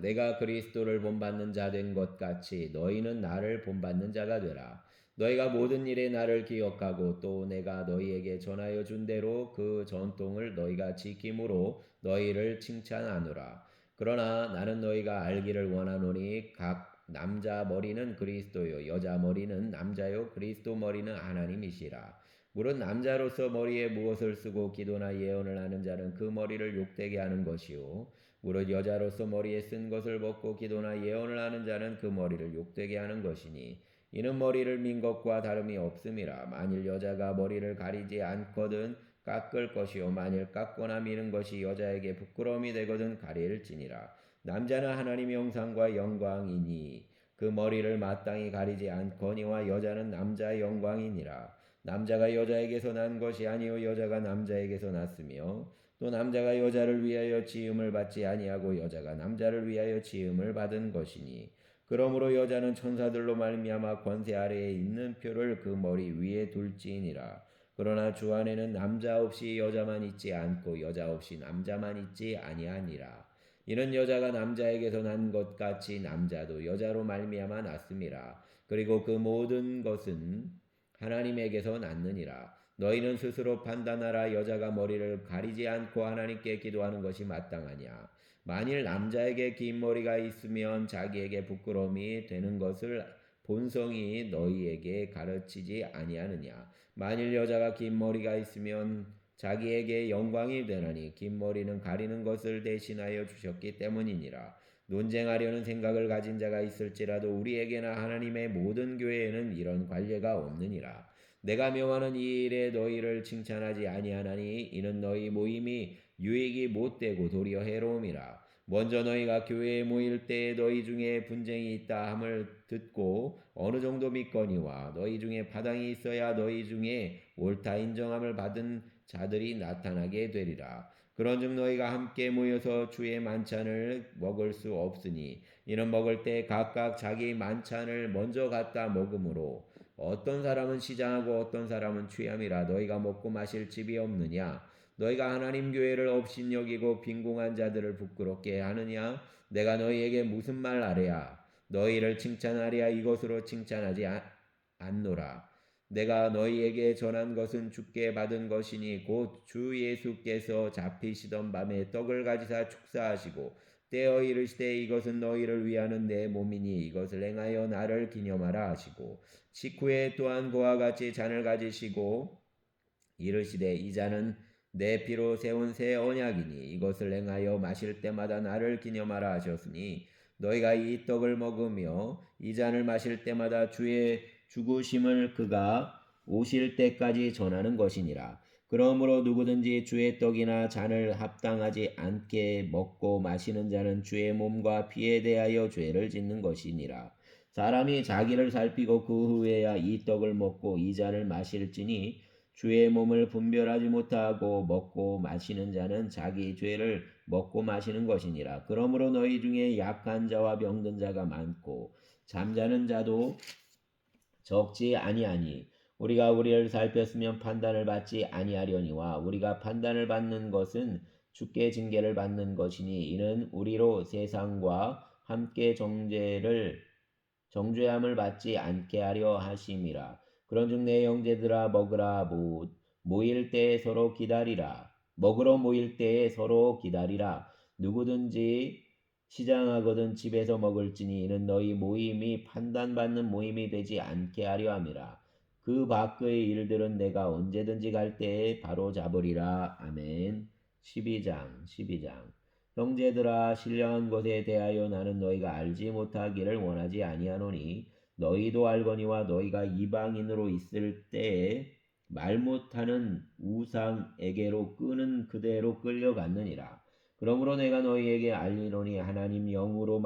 내가 그리스도를 본받는 자 된 것 같이 너희는 나를 본받는 자가 되라. 너희가 모든 일에 나를 기억하고 또 내가 너희에게 전하여 준 대로 그 전통을 너희가 지킴으로 너희를 칭찬하노라. 그러나 나는 너희가 알기를 원하노니 각 남자 머리는 그리스도요 여자 머리는 남자요 그리스도 머리는 하나님이시라. 물은 남자로서 머리에 무엇을 쓰고 기도나 예언을 하는 자는 그 머리를 욕되게 하는 것이요 무릇 여자로서 머리에 쓴 것을 벗고 기도나 예언을 하는 자는 그 머리를 욕되게 하는 것이니 이는 머리를 민 것과 다름이 없음이라. 만일 여자가 머리를 가리지 않거든 깎을 것이요 만일 깎거나 미는 것이 여자에게 부끄러움이 되거든 가릴지니라. 남자는 하나님의 형상과 영광이니 그 머리를 마땅히 가리지 않거니와 여자는 남자의 영광이니라. 남자가 여자에게서 난 것이 아니요 여자가 남자에게서 났으며 또 남자가 여자를 위하여 지음을 받지 아니하고 여자가 남자를 위하여 지음을 받은 것이니 그러므로 여자는 천사들로 말미암아 권세 아래에 있는 표를 그 머리 위에 둘지니라. 그러나 주 안에는 남자 없이 여자만 있지 않고 여자 없이 남자만 있지 아니하니라. 이는 여자가 남자에게서 난 것 같이 남자도 여자로 말미암아 났음이라. 그리고 그 모든 것은 하나님에게서 났느니라. 너희는 스스로 판단하라. 여자가 머리를 가리지 않고 하나님께 기도하는 것이 마땅하냐. 만일 남자에게 긴 머리가 있으면 자기에게 부끄러움이 되는 것을 본성이 너희에게 가르치지 아니하느냐. 만일 여자가 긴 머리가 있으면 자기에게 영광이 되나니 긴 머리는 가리는 것을 대신하여 주셨기 때문이니라. 논쟁하려는 생각을 가진 자가 있을지라도 우리에게나 하나님의 모든 교회에는 이런 관례가 없느니라. 내가 명하는 이 일에 너희를 칭찬하지 아니하나니 이는 너희 모임이 유익이 못되고 도리어 해로움이라. 먼저 너희가 교회에 모일 때에 너희 중에 분쟁이 있다 함을 듣고 어느 정도 믿거니와 너희 중에 파당이 있어야 너희 중에 옳다 인정함을 받은 자들이 나타나게 되리라. 그런즉 너희가 함께 모여서 주의 만찬을 먹을 수 없으니 이는 먹을 때 각각 자기 만찬을 먼저 갖다 먹으므로 어떤 사람은 시장하고 어떤 사람은 취함이라. 너희가 먹고 마실 집이 없느냐. 너희가 하나님 교회를 업신여기고 빈궁한 자들을 부끄럽게 하느냐. 내가 너희에게 무슨 말 하랴. 너희를 칭찬하랴 이것으로 칭찬하지 않노라. 내가 너희에게 전한 것은 주께 받은 것이니 곧 주 예수께서 잡히시던 밤에 떡을 가지사 축사하시고 떼어 이르시되 이것은 너희를 위하는 내 몸이니 이것을 행하여 나를 기념하라 하시고 식후에 또한 그와 같이 잔을 가지시고 이르시되 이 잔은 내 피로 세운 새 언약이니 이것을 행하여 마실 때마다 나를 기념하라 하셨으니 너희가 이 떡을 먹으며 이 잔을 마실 때마다 주의 죽으심을 그가 오실 때까지 전하는 것이니라. 그러므로 누구든지 주의 떡이나 잔을 합당하지 않게 먹고 마시는 자는 주의 몸과 피에 대하여 죄를 짓는 것이니라. 사람이 자기를 살피고 그 후에야 이 떡을 먹고 이 잔을 마실지니 주의 몸을 분별하지 못하고 먹고 마시는 자는 자기 죄를 먹고 마시는 것이니라. 그러므로 너희 중에 약한 자와 병든 자가 많고 잠자는 자도 적지 아니하니 우리가 우리를 살폈으면 판단을 받지 아니하려니와 우리가 판단을 받는 것은 주께 징계를 받는 것이니 이는 우리로 세상과 함께 정죄함을 받지 않게 하려 하심이라. 그런즉 내 형제들아 먹으라 모일 때에 서로 기다리라. 먹으러 모일 때에 서로 기다리라. 누구든지 시장하거든 집에서 먹을지니 이는 너희 모임이 판단받는 모임이 되지 않게 하려 함이라. 그 밖의 일들은 내가 언제든지 갈 때에 바로 잡으리라. 아멘. 12장 형제들아 신령한 것에 대하여 나는 너희가 알지 못하기를 원하지 아니하노니 너희도 알거니와 너희가 이방인으로 있을 때에 말 못하는 우상에게로 끄는 그대로 끌려갔느니라. 그러므로 내가 너희에게 알리노니 하나님 영으로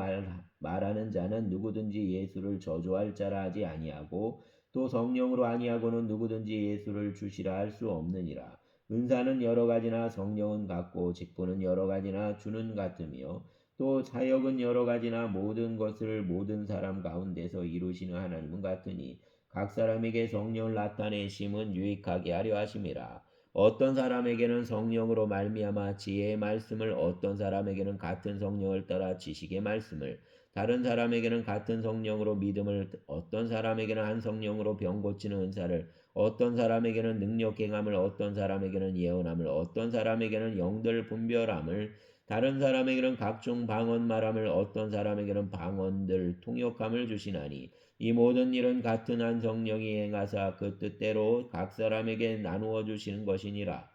말하는 자는 누구든지 예수를 저주할 자라 하지 아니하고 또 성령으로 아니하고는 누구든지 예수를 주시라 할 수 없느니라. 은사는 여러 가지나 성령은 같고 직분은 여러 가지나 주는 같으며 또 사역은 여러 가지나 모든 것을 모든 사람 가운데서 이루시는 하나님은 같으니 각 사람에게 성령을 나타내심은 유익하게 하려 하심이라. 어떤 사람에게는 성령으로 말미암아 지혜의 말씀을, 어떤 사람에게는 같은 성령을 따라 지식의 말씀을, 다른 사람에게는 같은 성령으로 믿음을, 어떤 사람에게는 한 성령으로 병 고치는 은사를, 어떤 사람에게는 능력 행함을, 어떤 사람에게는 예언함을, 어떤 사람에게는 영들 분별함을, 다른 사람에게는 각종 방언 말함을, 어떤 사람에게는 방언들 통역함을 주시나니 이 모든 일은 같은 한 성령이 행하사 그 뜻대로 각 사람에게 나누어 주시는 것이니라.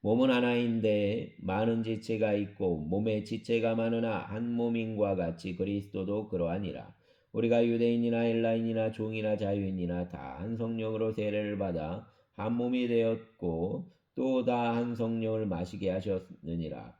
몸은 하나인데 많은 지체가 있고 몸에 지체가 많으나 한 몸인과 같이 그리스도도 그러하니라. 우리가 유대인이나 헬라인이나 종이나 자유인이나 다 한 성령으로 세례를 받아 한 몸이 되었고 또 다 한 성령을 마시게 하셨느니라.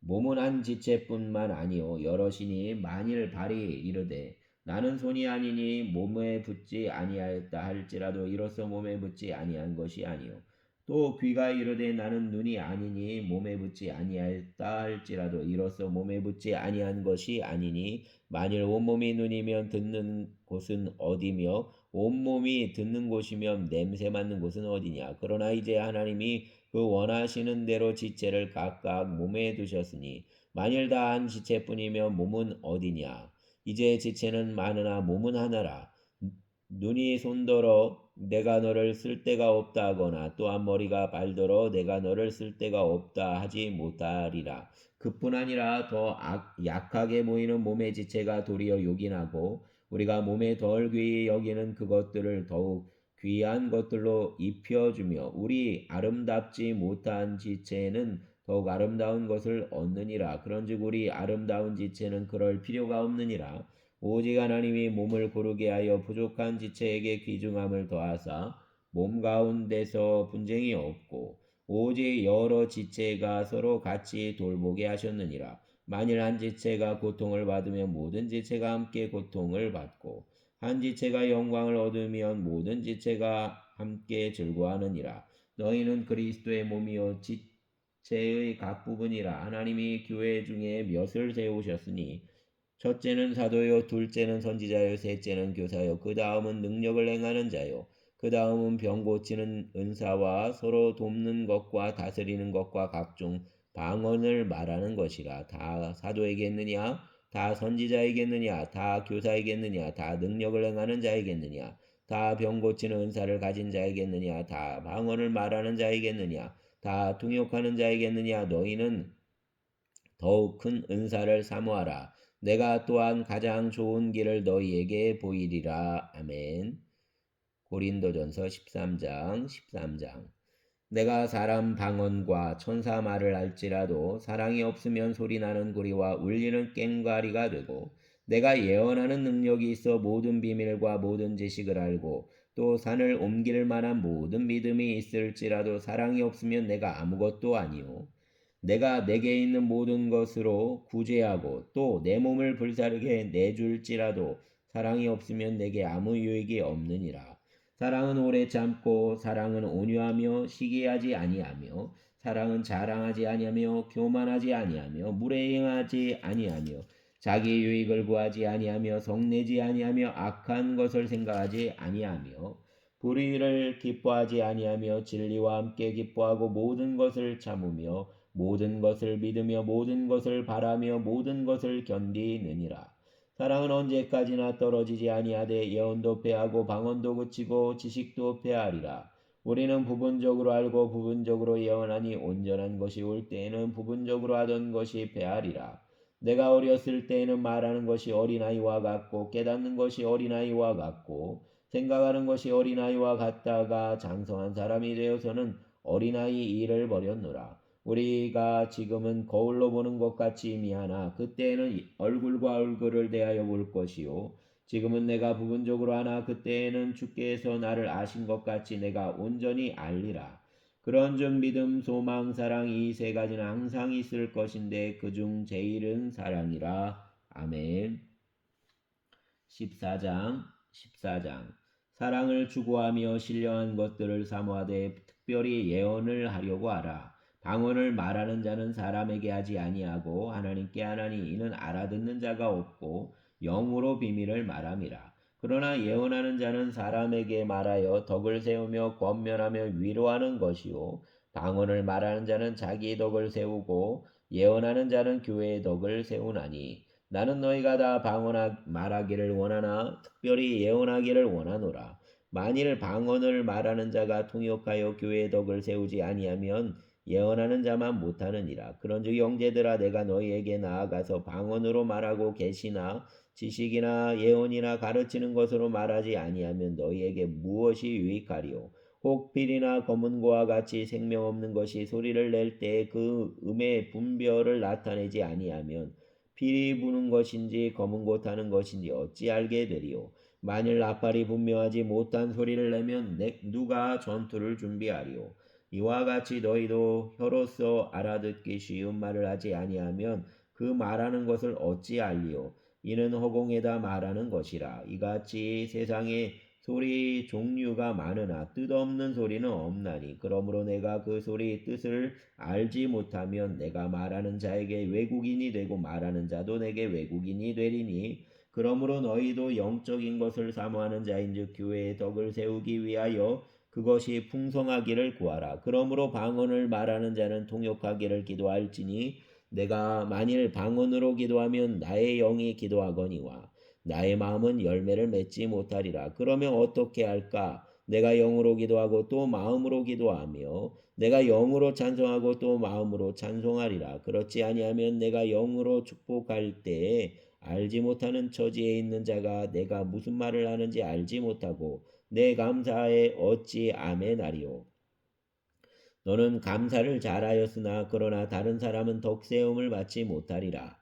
몸은 한 지체뿐만 아니요 여럿이니 만일 발이 이르되 나는 손이 아니니 몸에 붙지 아니하였다 할지라도 이로써 몸에 붙지 아니한 것이 아니요 또 귀가 이르되 나는 눈이 아니니 몸에 붙지 아니하였다 할지라도 이로써 몸에 붙지 아니한 것이 아니니 만일 온몸이 눈이면 듣는 곳은 어디며 온몸이 듣는 곳이면 냄새 맡는 곳은 어디냐. 그러나 이제 하나님이 그 원하시는 대로 지체를 각각 몸에 두셨으니 만일 다 한 지체뿐이며 몸은 어디냐. 이제 지체는 많으나 몸은 하나라. 눈이 손더러 내가 너를 쓸 데가 없다 하거나 또한 머리가 발더러 내가 너를 쓸 데가 없다 하지 못하리라. 그뿐 아니라 더 약하게 보이는 몸의 지체가 도리어 요긴하고 우리가 몸에 덜 귀히 여기는 그것들을 더욱 귀한 것들로 입혀주며 우리 아름답지 못한 지체는 더욱 아름다운 것을 얻느니라. 그런즉 우리 아름다운 지체는 그럴 필요가 없느니라. 오직 하나님이 몸을 고르게 하여 부족한 지체에게 귀중함을 더하사 몸 가운데서 분쟁이 없고 오직 여러 지체가 서로 같이 돌보게 하셨느니라. 만일 한 지체가 고통을 받으면 모든 지체가 함께 고통을 받고 한 지체가 영광을 얻으면 모든 지체가 함께 즐거워하느니라. 너희는 그리스도의 몸이요 지체의 각 부분이라. 하나님이 교회 중에 몇을 세우셨으니 첫째는 사도요, 둘째는 선지자요, 셋째는 교사요, 그 다음은 능력을 행하는 자요, 그 다음은 병 고치는 은사와 서로 돕는 것과 다스리는 것과 각종 방언을 말하는 것이라. 다 사도에게있느냐? 다 선지자에게있느냐? 다 교사에게있느냐? 다 능력을 행하는 자에게있느냐? 다 병 고치는 은사를 가진 자에게있느냐? 다 방언을 말하는 자에게있느냐? 다 통역하는 자에게있느냐? 너희는 더욱 큰 은사를 사모하라. 내가 또한 가장 좋은 길을 너희에게 보이리라. 아멘. 고린도전서 13장. 내가 사람 방언과 천사 말을 할지라도 사랑이 없으면 소리나는 구리와 울리는 꽹과리가 되고 내가 예언하는 능력이 있어 모든 비밀과 모든 지식을 알고 또 산을 옮길 만한 모든 믿음이 있을지라도 사랑이 없으면 내가 아무것도 아니요 내가 내게 있는 모든 것으로 구제하고 또 내 몸을 불사르게 내줄지라도 사랑이 없으면 내게 아무 유익이 없느니라. 사랑은 오래 참고 사랑은 온유하며 시기하지 아니하며 사랑은 자랑하지 아니하며 교만하지 아니하며 무례행하지 아니하며 자기 유익을 구하지 아니하며 성내지 아니하며 악한 것을 생각하지 아니하며 불의를 기뻐하지 아니하며 진리와 함께 기뻐하고 모든 것을 참으며 모든 것을 믿으며 모든 것을 바라며 모든 것을 견디느니라. 사랑은 언제까지나 떨어지지 아니하되 예언도 패하고 방언도 그치고 지식도 패하리라. 우리는 부분적으로 알고 부분적으로 예언하니 온전한 것이 올 때에는 부분적으로 하던 것이 패하리라. 내가 어렸을 때에는 말하는 것이 어린아이와 같고 깨닫는 것이 어린아이와 같고 생각하는 것이 어린아이와 같다가 장성한 사람이 되어서는 어린아이 일을 버렸노라. 우리가 지금은 거울로 보는 것 같이 미하나 그때에는 얼굴과 얼굴을 대하여 볼 것이요 지금은 내가 부분적으로 하나 그때에는 주께서 나를 아신 것 같이 내가 온전히 알리라. 그런즉 믿음, 소망, 사랑 이 세 가지는 항상 있을 것인데 그중 제일은 사랑이라. 아멘. 14장 사랑을 추구하며 신령한 것들을 사모하되 특별히 예언을 하려고 하라. 방언을 말하는 자는 사람에게 하지 아니하고 하나님께 하나니 이는 알아듣는 자가 없고 영으로 비밀을 말함이라. 그러나 예언하는 자는 사람에게 말하여 덕을 세우며 권면하며 위로하는 것이요 방언을 말하는 자는 자기 덕을 세우고 예언하는 자는 교회의 덕을 세우나니 나는 너희가 다 말하기를 원하나 특별히 예언하기를 원하노라. 만일 방언을 말하는 자가 통역하여 교회의 덕을 세우지 아니하면 예언하는 자만 못하느니라. 그런즉 형제들아 내가 너희에게 나아가서 방언으로 말하고 계시나 지식이나 예언이나 가르치는 것으로 말하지 아니하면 너희에게 무엇이 유익하리요. 혹 필이나 검은고와 같이 생명 없는 것이 소리를 낼 때 그 음의 분별을 나타내지 아니하면 필이 부는 것인지 검은고 타는 것인지 어찌 알게 되리요. 만일 나팔이 분명하지 못한 소리를 내면 누가 전투를 준비하리요. 이와 같이 너희도 혀로서 알아듣기 쉬운 말을 하지 아니하면 그 말하는 것을 어찌 알리요. 이는 허공에다 말하는 것이라. 이같이 세상에 소리 종류가 많으나 뜻없는 소리는 없나니 그러므로 내가 그 소리의 뜻을 알지 못하면 내가 말하는 자에게 외국인이 되고 말하는 자도 내게 외국인이 되리니 그러므로 너희도 영적인 것을 사모하는 자인즉 교회의 덕을 세우기 위하여 그것이 풍성하기를 구하라. 그러므로 방언을 말하는 자는 통역하기를 기도할지니 내가 만일 방언으로 기도하면 나의 영이 기도하거니와 나의 마음은 열매를 맺지 못하리라. 그러면 어떻게 할까? 내가 영으로 기도하고 또 마음으로 기도하며 내가 영으로 찬송하고 또 마음으로 찬송하리라. 그렇지 아니하면 내가 영으로 축복할 때에 알지 못하는 처지에 있는 자가 내가 무슨 말을 하는지 알지 못하고 내 감사에 어찌 아멘하리요. 너는 감사를 잘하였으나 그러나 다른 사람은 덕세움을 받지 못하리라.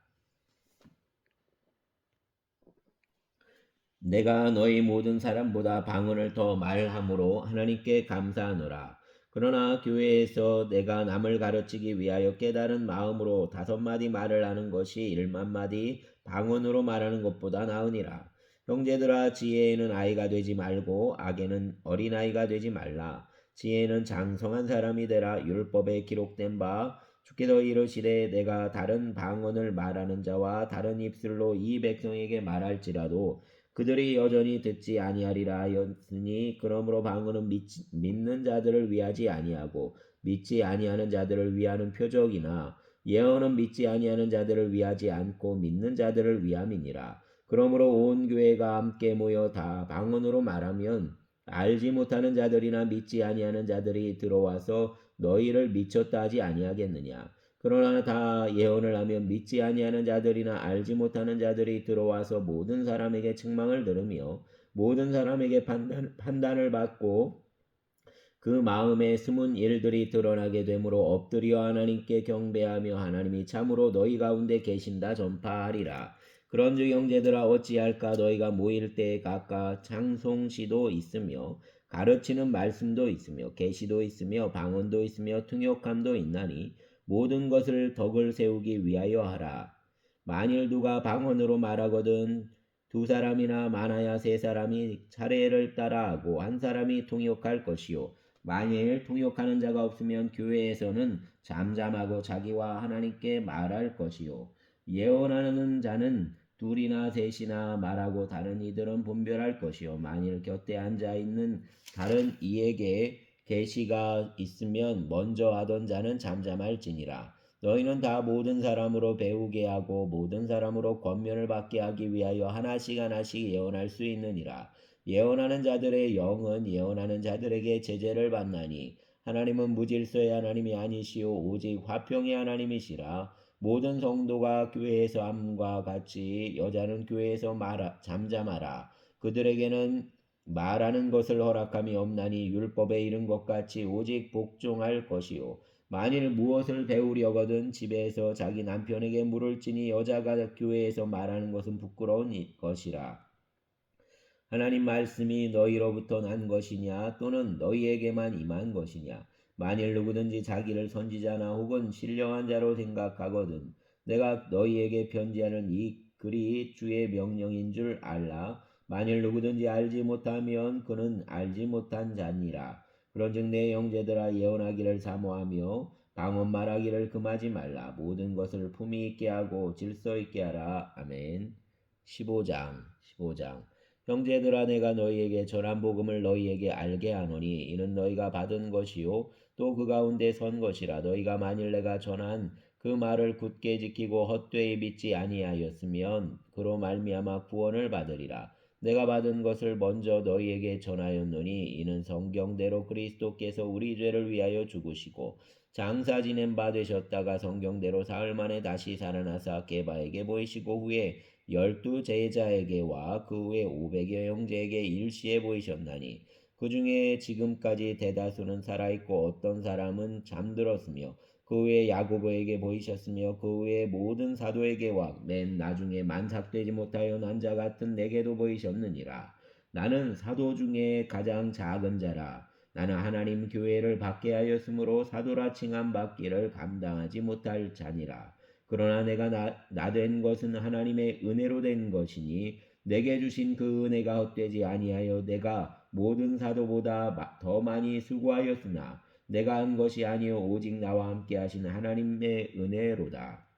내가 너희 모든 사람보다 방언을 더 말함으로 하나님께 감사하노라. 그러나 교회에서 내가 남을 가르치기 위하여 깨달은 마음으로 5마디 말을 하는 것이 1만마디 방언으로 말하는 것보다 나으니라. 형제들아 지혜에는 아이가 되지 말고 악에는 어린아이가 되지 말라. 지혜는 장성한 사람이 되라. 율법에 기록된 바 주께서 이르시되 내가 다른 방언을 말하는 자와 다른 입술로 이 백성에게 말할지라도 그들이 여전히 듣지 아니하리라 하였으니 그러므로 방언은 믿는 자들을 위하지 아니하고 믿지 아니하는 자들을 위하는 표적이나 예언은 믿지 아니하는 자들을 위하지 않고 믿는 자들을 위함이니라. 그러므로 온 교회가 함께 모여 다 방언으로 말하면 알지 못하는 자들이나 믿지 아니하는 자들이 들어와서 너희를 미쳤다 하지 아니하겠느냐. 그러나 다 예언을 하면 믿지 아니하는 자들이나 알지 못하는 자들이 들어와서 모든 사람에게 책망을 들으며 모든 사람에게 판단을 받고 그 마음에 숨은 일들이 드러나게 되므로 엎드려 하나님께 경배하며 하나님이 참으로 너희 가운데 계신다 전파하리라. 그런즉 형제들아 어찌할까 너희가 모일 때에 각각 찬송시도 있으며 가르치는 말씀도 있으며 계시도 있으며 방언도 있으며 통역함도 있나니 모든 것을 덕을 세우기 위하여 하라. 만일 누가 방언으로 말하거든 2사람이나 많아야 3사람이 차례를 따라하고 한 사람이 통역할 것이요 만일 통역하는 자가 없으면 교회에서는 잠잠하고 자기와 하나님께 말할 것이요 예언하는 자는 2이나 3이나 말하고 다른 이들은 분별할 것이요 만일 곁에 앉아 있는 다른 이에게 계시가 있으면 먼저 하던 자는 잠잠할지니라. 너희는 다 모든 사람으로 배우게 하고 모든 사람으로 권면을 받게 하기 위하여 하나씩 하나씩 예언할 수 있느니라. 예언하는 자들의 영은 예언하는 자들에게 제재를 받나니 하나님은 무질서의 하나님이 아니시오 오직 화평의 하나님이시라. 모든 성도가 교회에서 함과 같이 여자는 교회에서 잠잠하라. 그들에게는 말하는 것을 허락함이 없나니 율법에 이른 것 같이 오직 복종할 것이요 만일 무엇을 배우려거든 집에서 자기 남편에게 물을지니 여자가 교회에서 말하는 것은 부끄러운 것이라. 하나님 말씀이 너희로부터 난 것이냐 또는 너희에게만 임한 것이냐. 만일 누구든지 자기를 선지자나 혹은 신령한 자로 생각하거든 내가 너희에게 편지하는 이 글이 주의 명령인 줄 알라. 만일 누구든지 알지 못하면 그는 알지 못한 자니라. 그런즉 내 형제들아 예언하기를 사모하며 방언 말하기를 금하지 말라. 모든 것을 품위 있게 하고 질서 있게 하라. 아멘. 15장 형제들아 내가 너희에게 전한 복음을 너희에게 알게 하노니 이는 너희가 받은 것이요 또 그 가운데 선 것이라. 너희가 만일 내가 전한 그 말을 굳게 지키고 헛되이 믿지 아니하였으면 그로 말미암아 구원을 받으리라. 내가 받은 것을 먼저 너희에게 전하였노니 이는 성경대로 그리스도께서 우리 죄를 위하여 죽으시고 장사 지낸 바 되셨다가 성경대로 사흘 만에 다시 살아나사 게바에게 보이시고 후에 12제자에게와 그 후에 500여 형제에게 일시에 보이셨나니 그 중에 지금까지 대다수는 살아있고 어떤 사람은 잠들었으며 그 후에 야고보에게 보이셨으며 그 후에 모든 사도에게와 맨 나중에 만삭되지 못하여 난 자 같은 내게도 보이셨느니라. 나는 사도 중에 가장 작은 자라. 나는 하나님 교회를 받게 하였으므로 사도라 칭함 받기를 감당하지 못할 자니라. 그러나 내가 나 된 것은 하나님의 은혜로 된 것이니 내게 주신 그 은혜가 헛되지 아니하여 내가 모든 사도보다 더 많이 수고하였으나 내가 한 것이 아니요 오직 나와 함께 하신 하나님의 은혜로다.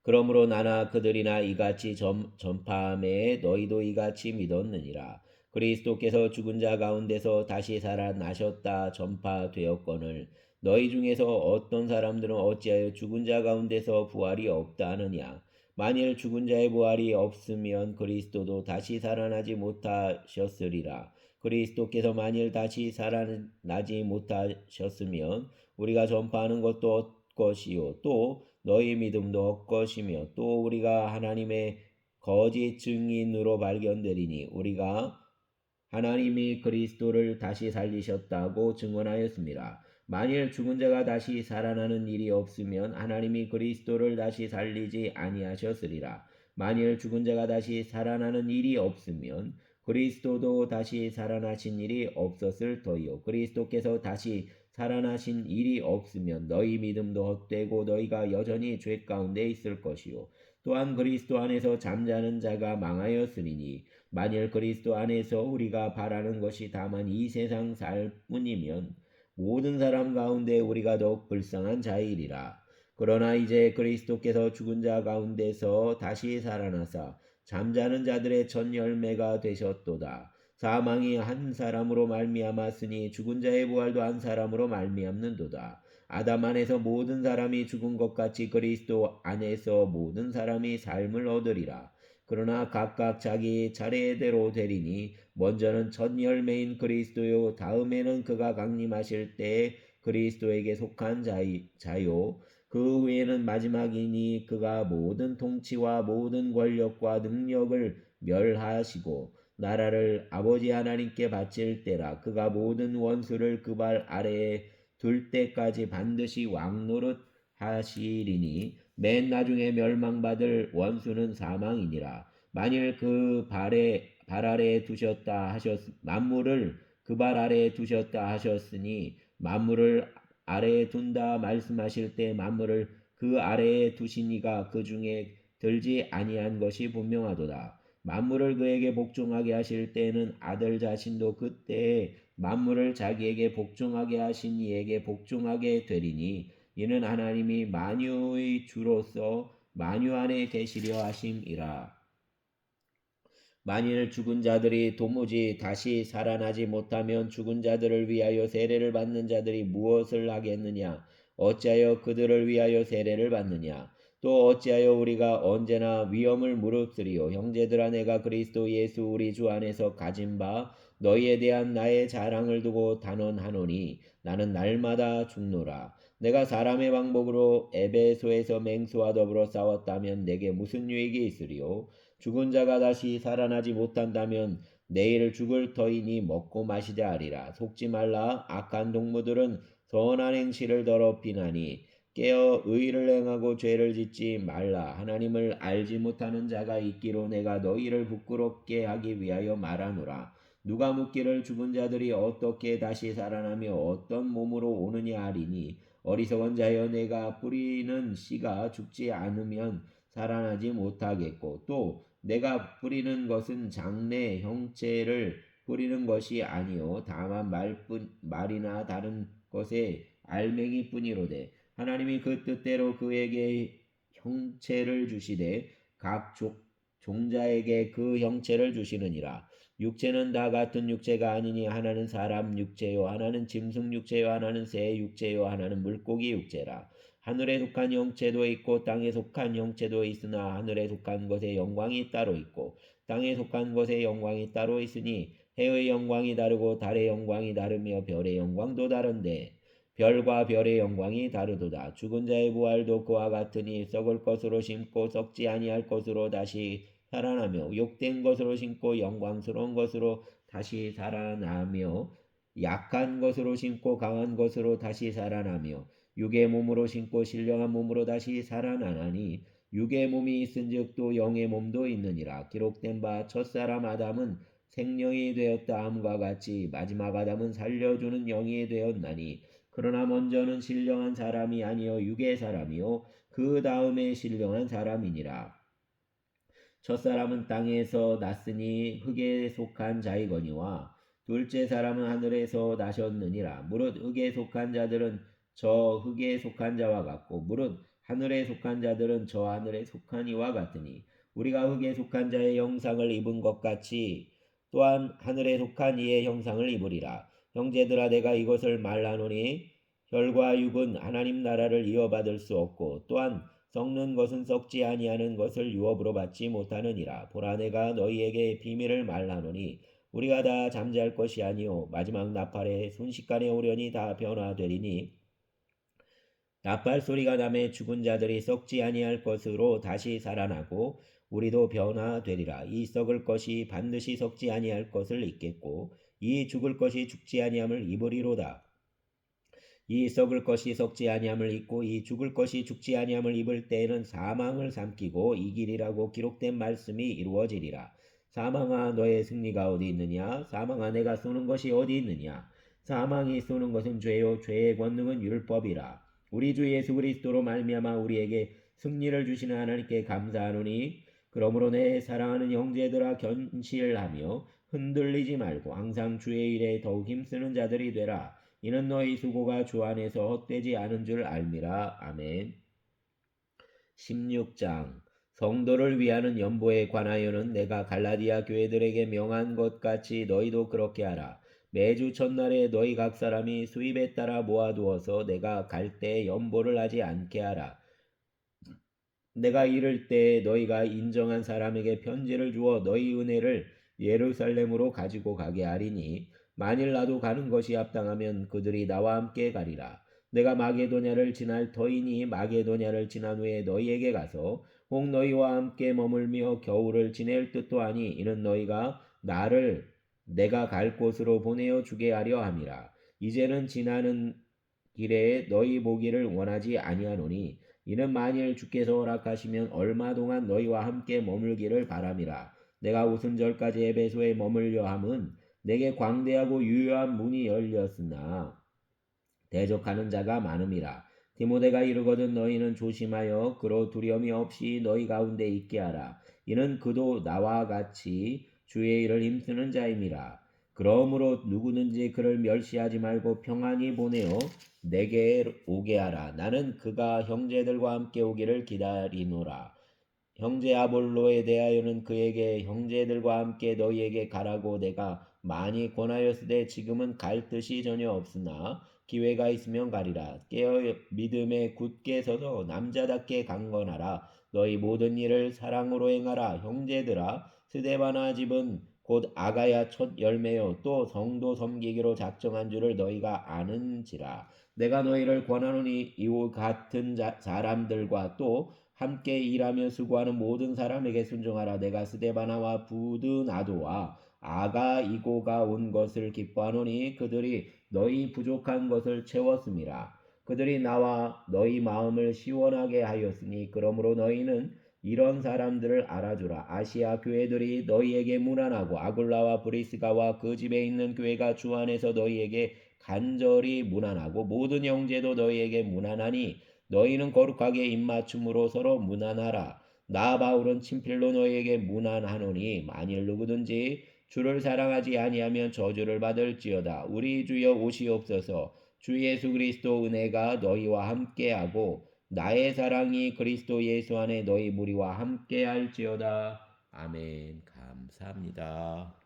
그러므로 나나 그들이나 이같이 전파함에 너희도 이같이 믿었느니라. 그리스도께서 죽은 자 가운데서 다시 살아나셨다 전파되었거늘 너희 중에서 어떤 사람들은 어찌하여 죽은 자 가운데서 부활이 없다 하느냐. 만일 죽은 자의 부활이 없으면 그리스도도 다시 살아나지 못하셨으리라. 그리스도께서 만일 다시 살아나지 못하셨으면 우리가 전파하는 것도 헛것이요 또 너희 믿음도 헛것이며 또 우리가 하나님의 거짓 증인으로 발견되리니 우리가 하나님이 그리스도를 다시 살리셨다고 증언하였습니다. 만일 죽은 자가 다시 살아나는 일이 없으면 하나님이 그리스도를 다시 살리지 아니하셨으리라. 만일 죽은 자가 다시 살아나는 일이 없으면 그리스도도 다시 살아나신 일이 없었을 터이요. 그리스도께서 다시 살아나신 일이 없으면 너희 믿음도 헛되고 너희가 여전히 죄 가운데 있을 것이요. 또한 그리스도 안에서 잠자는 자가 망하였으리니 만일 그리스도 안에서 우리가 바라는 것이 다만 이 세상 살 뿐이면 모든 사람 가운데 우리가 더욱 불쌍한 자이리라. 그러나 이제 그리스도께서 죽은 자 가운데서 다시 살아나사 잠자는 자들의 첫 열매가 되셨도다. 사망이 한 사람으로 말미암았으니 죽은 자의 부활도 한 사람으로 말미암는도다. 아담 안에서 모든 사람이 죽은 것 같이 그리스도 안에서 모든 사람이 삶을 얻으리라. 그러나 각각 자기 차례대로 되리니 먼저는 첫 열매인 그리스도요 다음에는 그가 강림하실 때에 그리스도에게 속한 자요 그 후에는 마지막이니 그가 모든 통치와 모든 권력과 능력을 멸하시고 나라를 아버지 하나님께 바칠 때라. 그가 모든 원수를 그 발 아래에 둘 때까지 반드시 왕노릇 하시리니 맨 나중에 멸망받을 원수는 사망이니라. 만일 발 아래에 두셨다 만물을 그 발 아래에 두셨다 하셨으니 만물을 아래에 둔다 말씀하실 때 만물을 그 아래에 두신 이가 그 중에 들지 아니한 것이 분명하도다. 만물을 그에게 복종하게 하실 때에는 아들 자신도 그때에 만물을 자기에게 복종하게 하신 이에게 복종하게 되리니 이는 하나님이 만유의 주로서 만유 안에 계시려 하심이라. 만일 죽은 자들이 도무지 다시 살아나지 못하면 죽은 자들을 위하여 세례를 받는 자들이 무엇을 하겠느냐? 어찌하여 그들을 위하여 세례를 받느냐? 또 어찌하여 우리가 언제나 위험을 무릅쓰리요? 형제들아 내가 그리스도 예수 우리 주 안에서 가진 바 너희에 대한 나의 자랑을 두고 단언하노니 나는 날마다 죽노라. 내가 사람의 방법으로 에베소에서 맹수와 더불어 싸웠다면 내게 무슨 유익이 있으리요? 죽은 자가 다시 살아나지 못한다면 내일 죽을 터이니 먹고 마시자 하리라. 속지 말라. 악한 동무들은 선한 행실을 더럽히나니 깨어 의를 행하고 죄를 짓지 말라. 하나님을 알지 못하는 자가 있기로 내가 너희를 부끄럽게 하기 위하여 말하노라. 누가 묻기를 죽은 자들이 어떻게 다시 살아나며 어떤 몸으로 오느냐 하리니 어리석은 자여 내가 뿌리는 씨가 죽지 않으면 살아나지 못하겠고 또 내가 뿌리는 것은 장래 형체를 뿌리는 것이 아니요 다만 말이나 다른 것의 알맹이뿐이로되 하나님이 그 뜻대로 그에게 형체를 주시되 각 종자에게 그 형체를 주시느니라. 육체는 다 같은 육체가 아니니 하나는 사람 육체요 하나는 짐승 육체요 하나는 새 육체요 하나는 물고기 육체라. 하늘에 속한 형체도 있고 땅에 속한 형체도 있으나 하늘에 속한 것의 영광이 따로 있고 땅에 속한 것의 영광이 따로 있으니 해의 영광이 다르고 달의 영광이 다르며 별의 영광도 다른데 별과 별의 영광이 다르도다. 죽은 자의 부활도 그와 같으니 썩을 것으로 심고 썩지 아니할 것으로 다시 살아나며 욕된 것으로 심고 영광스러운 것으로 다시 살아나며 약한 것으로 심고 강한 것으로 다시 살아나며 육의 몸으로 심고 신령한 몸으로 다시 살아나나니 육의 몸이 있은즉 또 영의 몸도 있느니라. 기록된 바 첫사람 아담은 생령이 되었다 함과 같이 마지막 아담은 살려주는 영이 되었나니 그러나 먼저는 신령한 사람이 아니요 육의 사람이요 그 다음에 신령한 사람이니라. 첫사람은 땅에서 났으니 흙에 속한 자이거니와 둘째 사람은 하늘에서 나셨느니라. 무릇 흙에 속한 자들은 저 흙에 속한 자와 같고 무릇 하늘에 속한 자들은 저 하늘에 속한 이와 같으니 우리가 흙에 속한 자의 형상을 입은 것 같이 또한 하늘에 속한 이의 형상을 입으리라. 형제들아 내가 이것을 말하노니 혈과 육은 하나님 나라를 이어받을 수 없고 또한 썩는 것은 썩지 아니하는 것을 유업으로 받지 못하느니라. 보라 내가 너희에게 비밀을 말하노니 우리가 다 잠잘 것이 아니요 마지막 나팔에 순식간에 오려니 다 변화되리니 나팔 소리가 나매 죽은 자들이 썩지 아니할 것으로 다시 살아나고 우리도 변화되리라. 이 썩을 것이 반드시 썩지 아니할 것을 입겠고 이 죽을 것이 죽지 아니함을 입으리로다. 이 썩을 것이 썩지 아니함을 입고 이 죽을 것이 죽지 아니함을 입을 때에는 사망을 삼키고 이기리라고 기록된 말씀이 이루어지리라. 사망아 너의 승리가 어디 있느냐? 사망아 내가 쏘는 것이 어디 있느냐? 사망이 쏘는 것은 죄요 죄의 권능은 율법이라. 우리 주 예수 그리스도로 말미암아 우리에게 승리를 주시는 하나님께 감사하노니 그러므로 내 사랑하는 형제들아 견실하며 흔들리지 말고 항상 주의 일에 더욱 힘쓰는 자들이 되라. 이는 너희 수고가 주 안에서 헛되지 않은 줄 알미라. 아멘. 16장 성도를 위하는 연보에 관하여는 내가 갈라디아 교회들에게 명한 것 같이 너희도 그렇게 하라. 매주 첫날에 너희 각 사람이 수입에 따라 모아두어서 내가 갈 때 연보를 하지 않게 하라. 내가 이를 때 너희가 인정한 사람에게 편지를 주어 너희 은혜를 예루살렘으로 가지고 가게 하리니 만일 나도 가는 것이 합당하면 그들이 나와 함께 가리라. 내가 마게도냐를 지날 터이니 마게도냐를 지난 후에 너희에게 가서 혹 너희와 함께 머물며 겨울을 지낼 듯도 하니 이는 너희가 나를 내가 갈 곳으로 보내어 주게 하려 함이라. 이제는 지나는 길에 너희 보기를 원하지 아니하노니 이는 만일 주께서 허락하시면 얼마 동안 너희와 함께 머물기를 바람이라. 내가 오순절까지 에베소에 머물려 함은 내게 광대하고 유효한 문이 열렸으나 대적하는 자가 많음이라. 디모데가 이르거든 너희는 조심하여 그로 두려움이 없이 너희 가운데 있게 하라. 이는 그도 나와 같이 주의 일을 힘쓰는 자임이라. 그러므로 누구든지 그를 멸시하지 말고 평안히 보내어 내게 오게 하라. 나는 그가 형제들과 함께 오기를 기다리노라. 형제 아볼로에 대하여는 그에게 형제들과 함께 너희에게 가라고 내가 많이 권하였으되 지금은 갈 뜻이 전혀 없으나 기회가 있으면 가리라. 깨어 믿음에 굳게 서서 남자답게 강건하라. 너희 모든 일을 사랑으로 행하라. 형제들아 스데바나 집은 곧 아가야 첫 열매요 또 성도 섬기기로 작정한 줄을 너희가 아는지라. 내가 너희를 권하노니 이와 같은 사람들과 또 함께 일하며 수고하는 모든 사람에게 순종하라. 내가 스데바나와 부드나도와 아가이고가 온 것을 기뻐하노니 그들이 너희 부족한 것을 채웠음이라. 그들이 나와 너희 마음을 시원하게 하였으니 그러므로 너희는 이런 사람들을 알아주라. 아시아 교회들이 너희에게 무난하고 아굴라와 브리스가와 그 집에 있는 교회가 주 안에서 너희에게 간절히 무난하고 모든 형제도 너희에게 무난하니 너희는 거룩하게 입맞춤으로 서로 무난하라. 나 바울은 친필로 너희에게 문안하노니 만일 누구든지 주를 사랑하지 아니하면 저주를 받을지어다. 우리 주여 오시옵소서. 주 예수 그리스도 은혜가 너희와 함께하고 나의 사랑이 그리스도 예수 안에 너희 무리와 함께할지어다. 아멘. 감사합니다.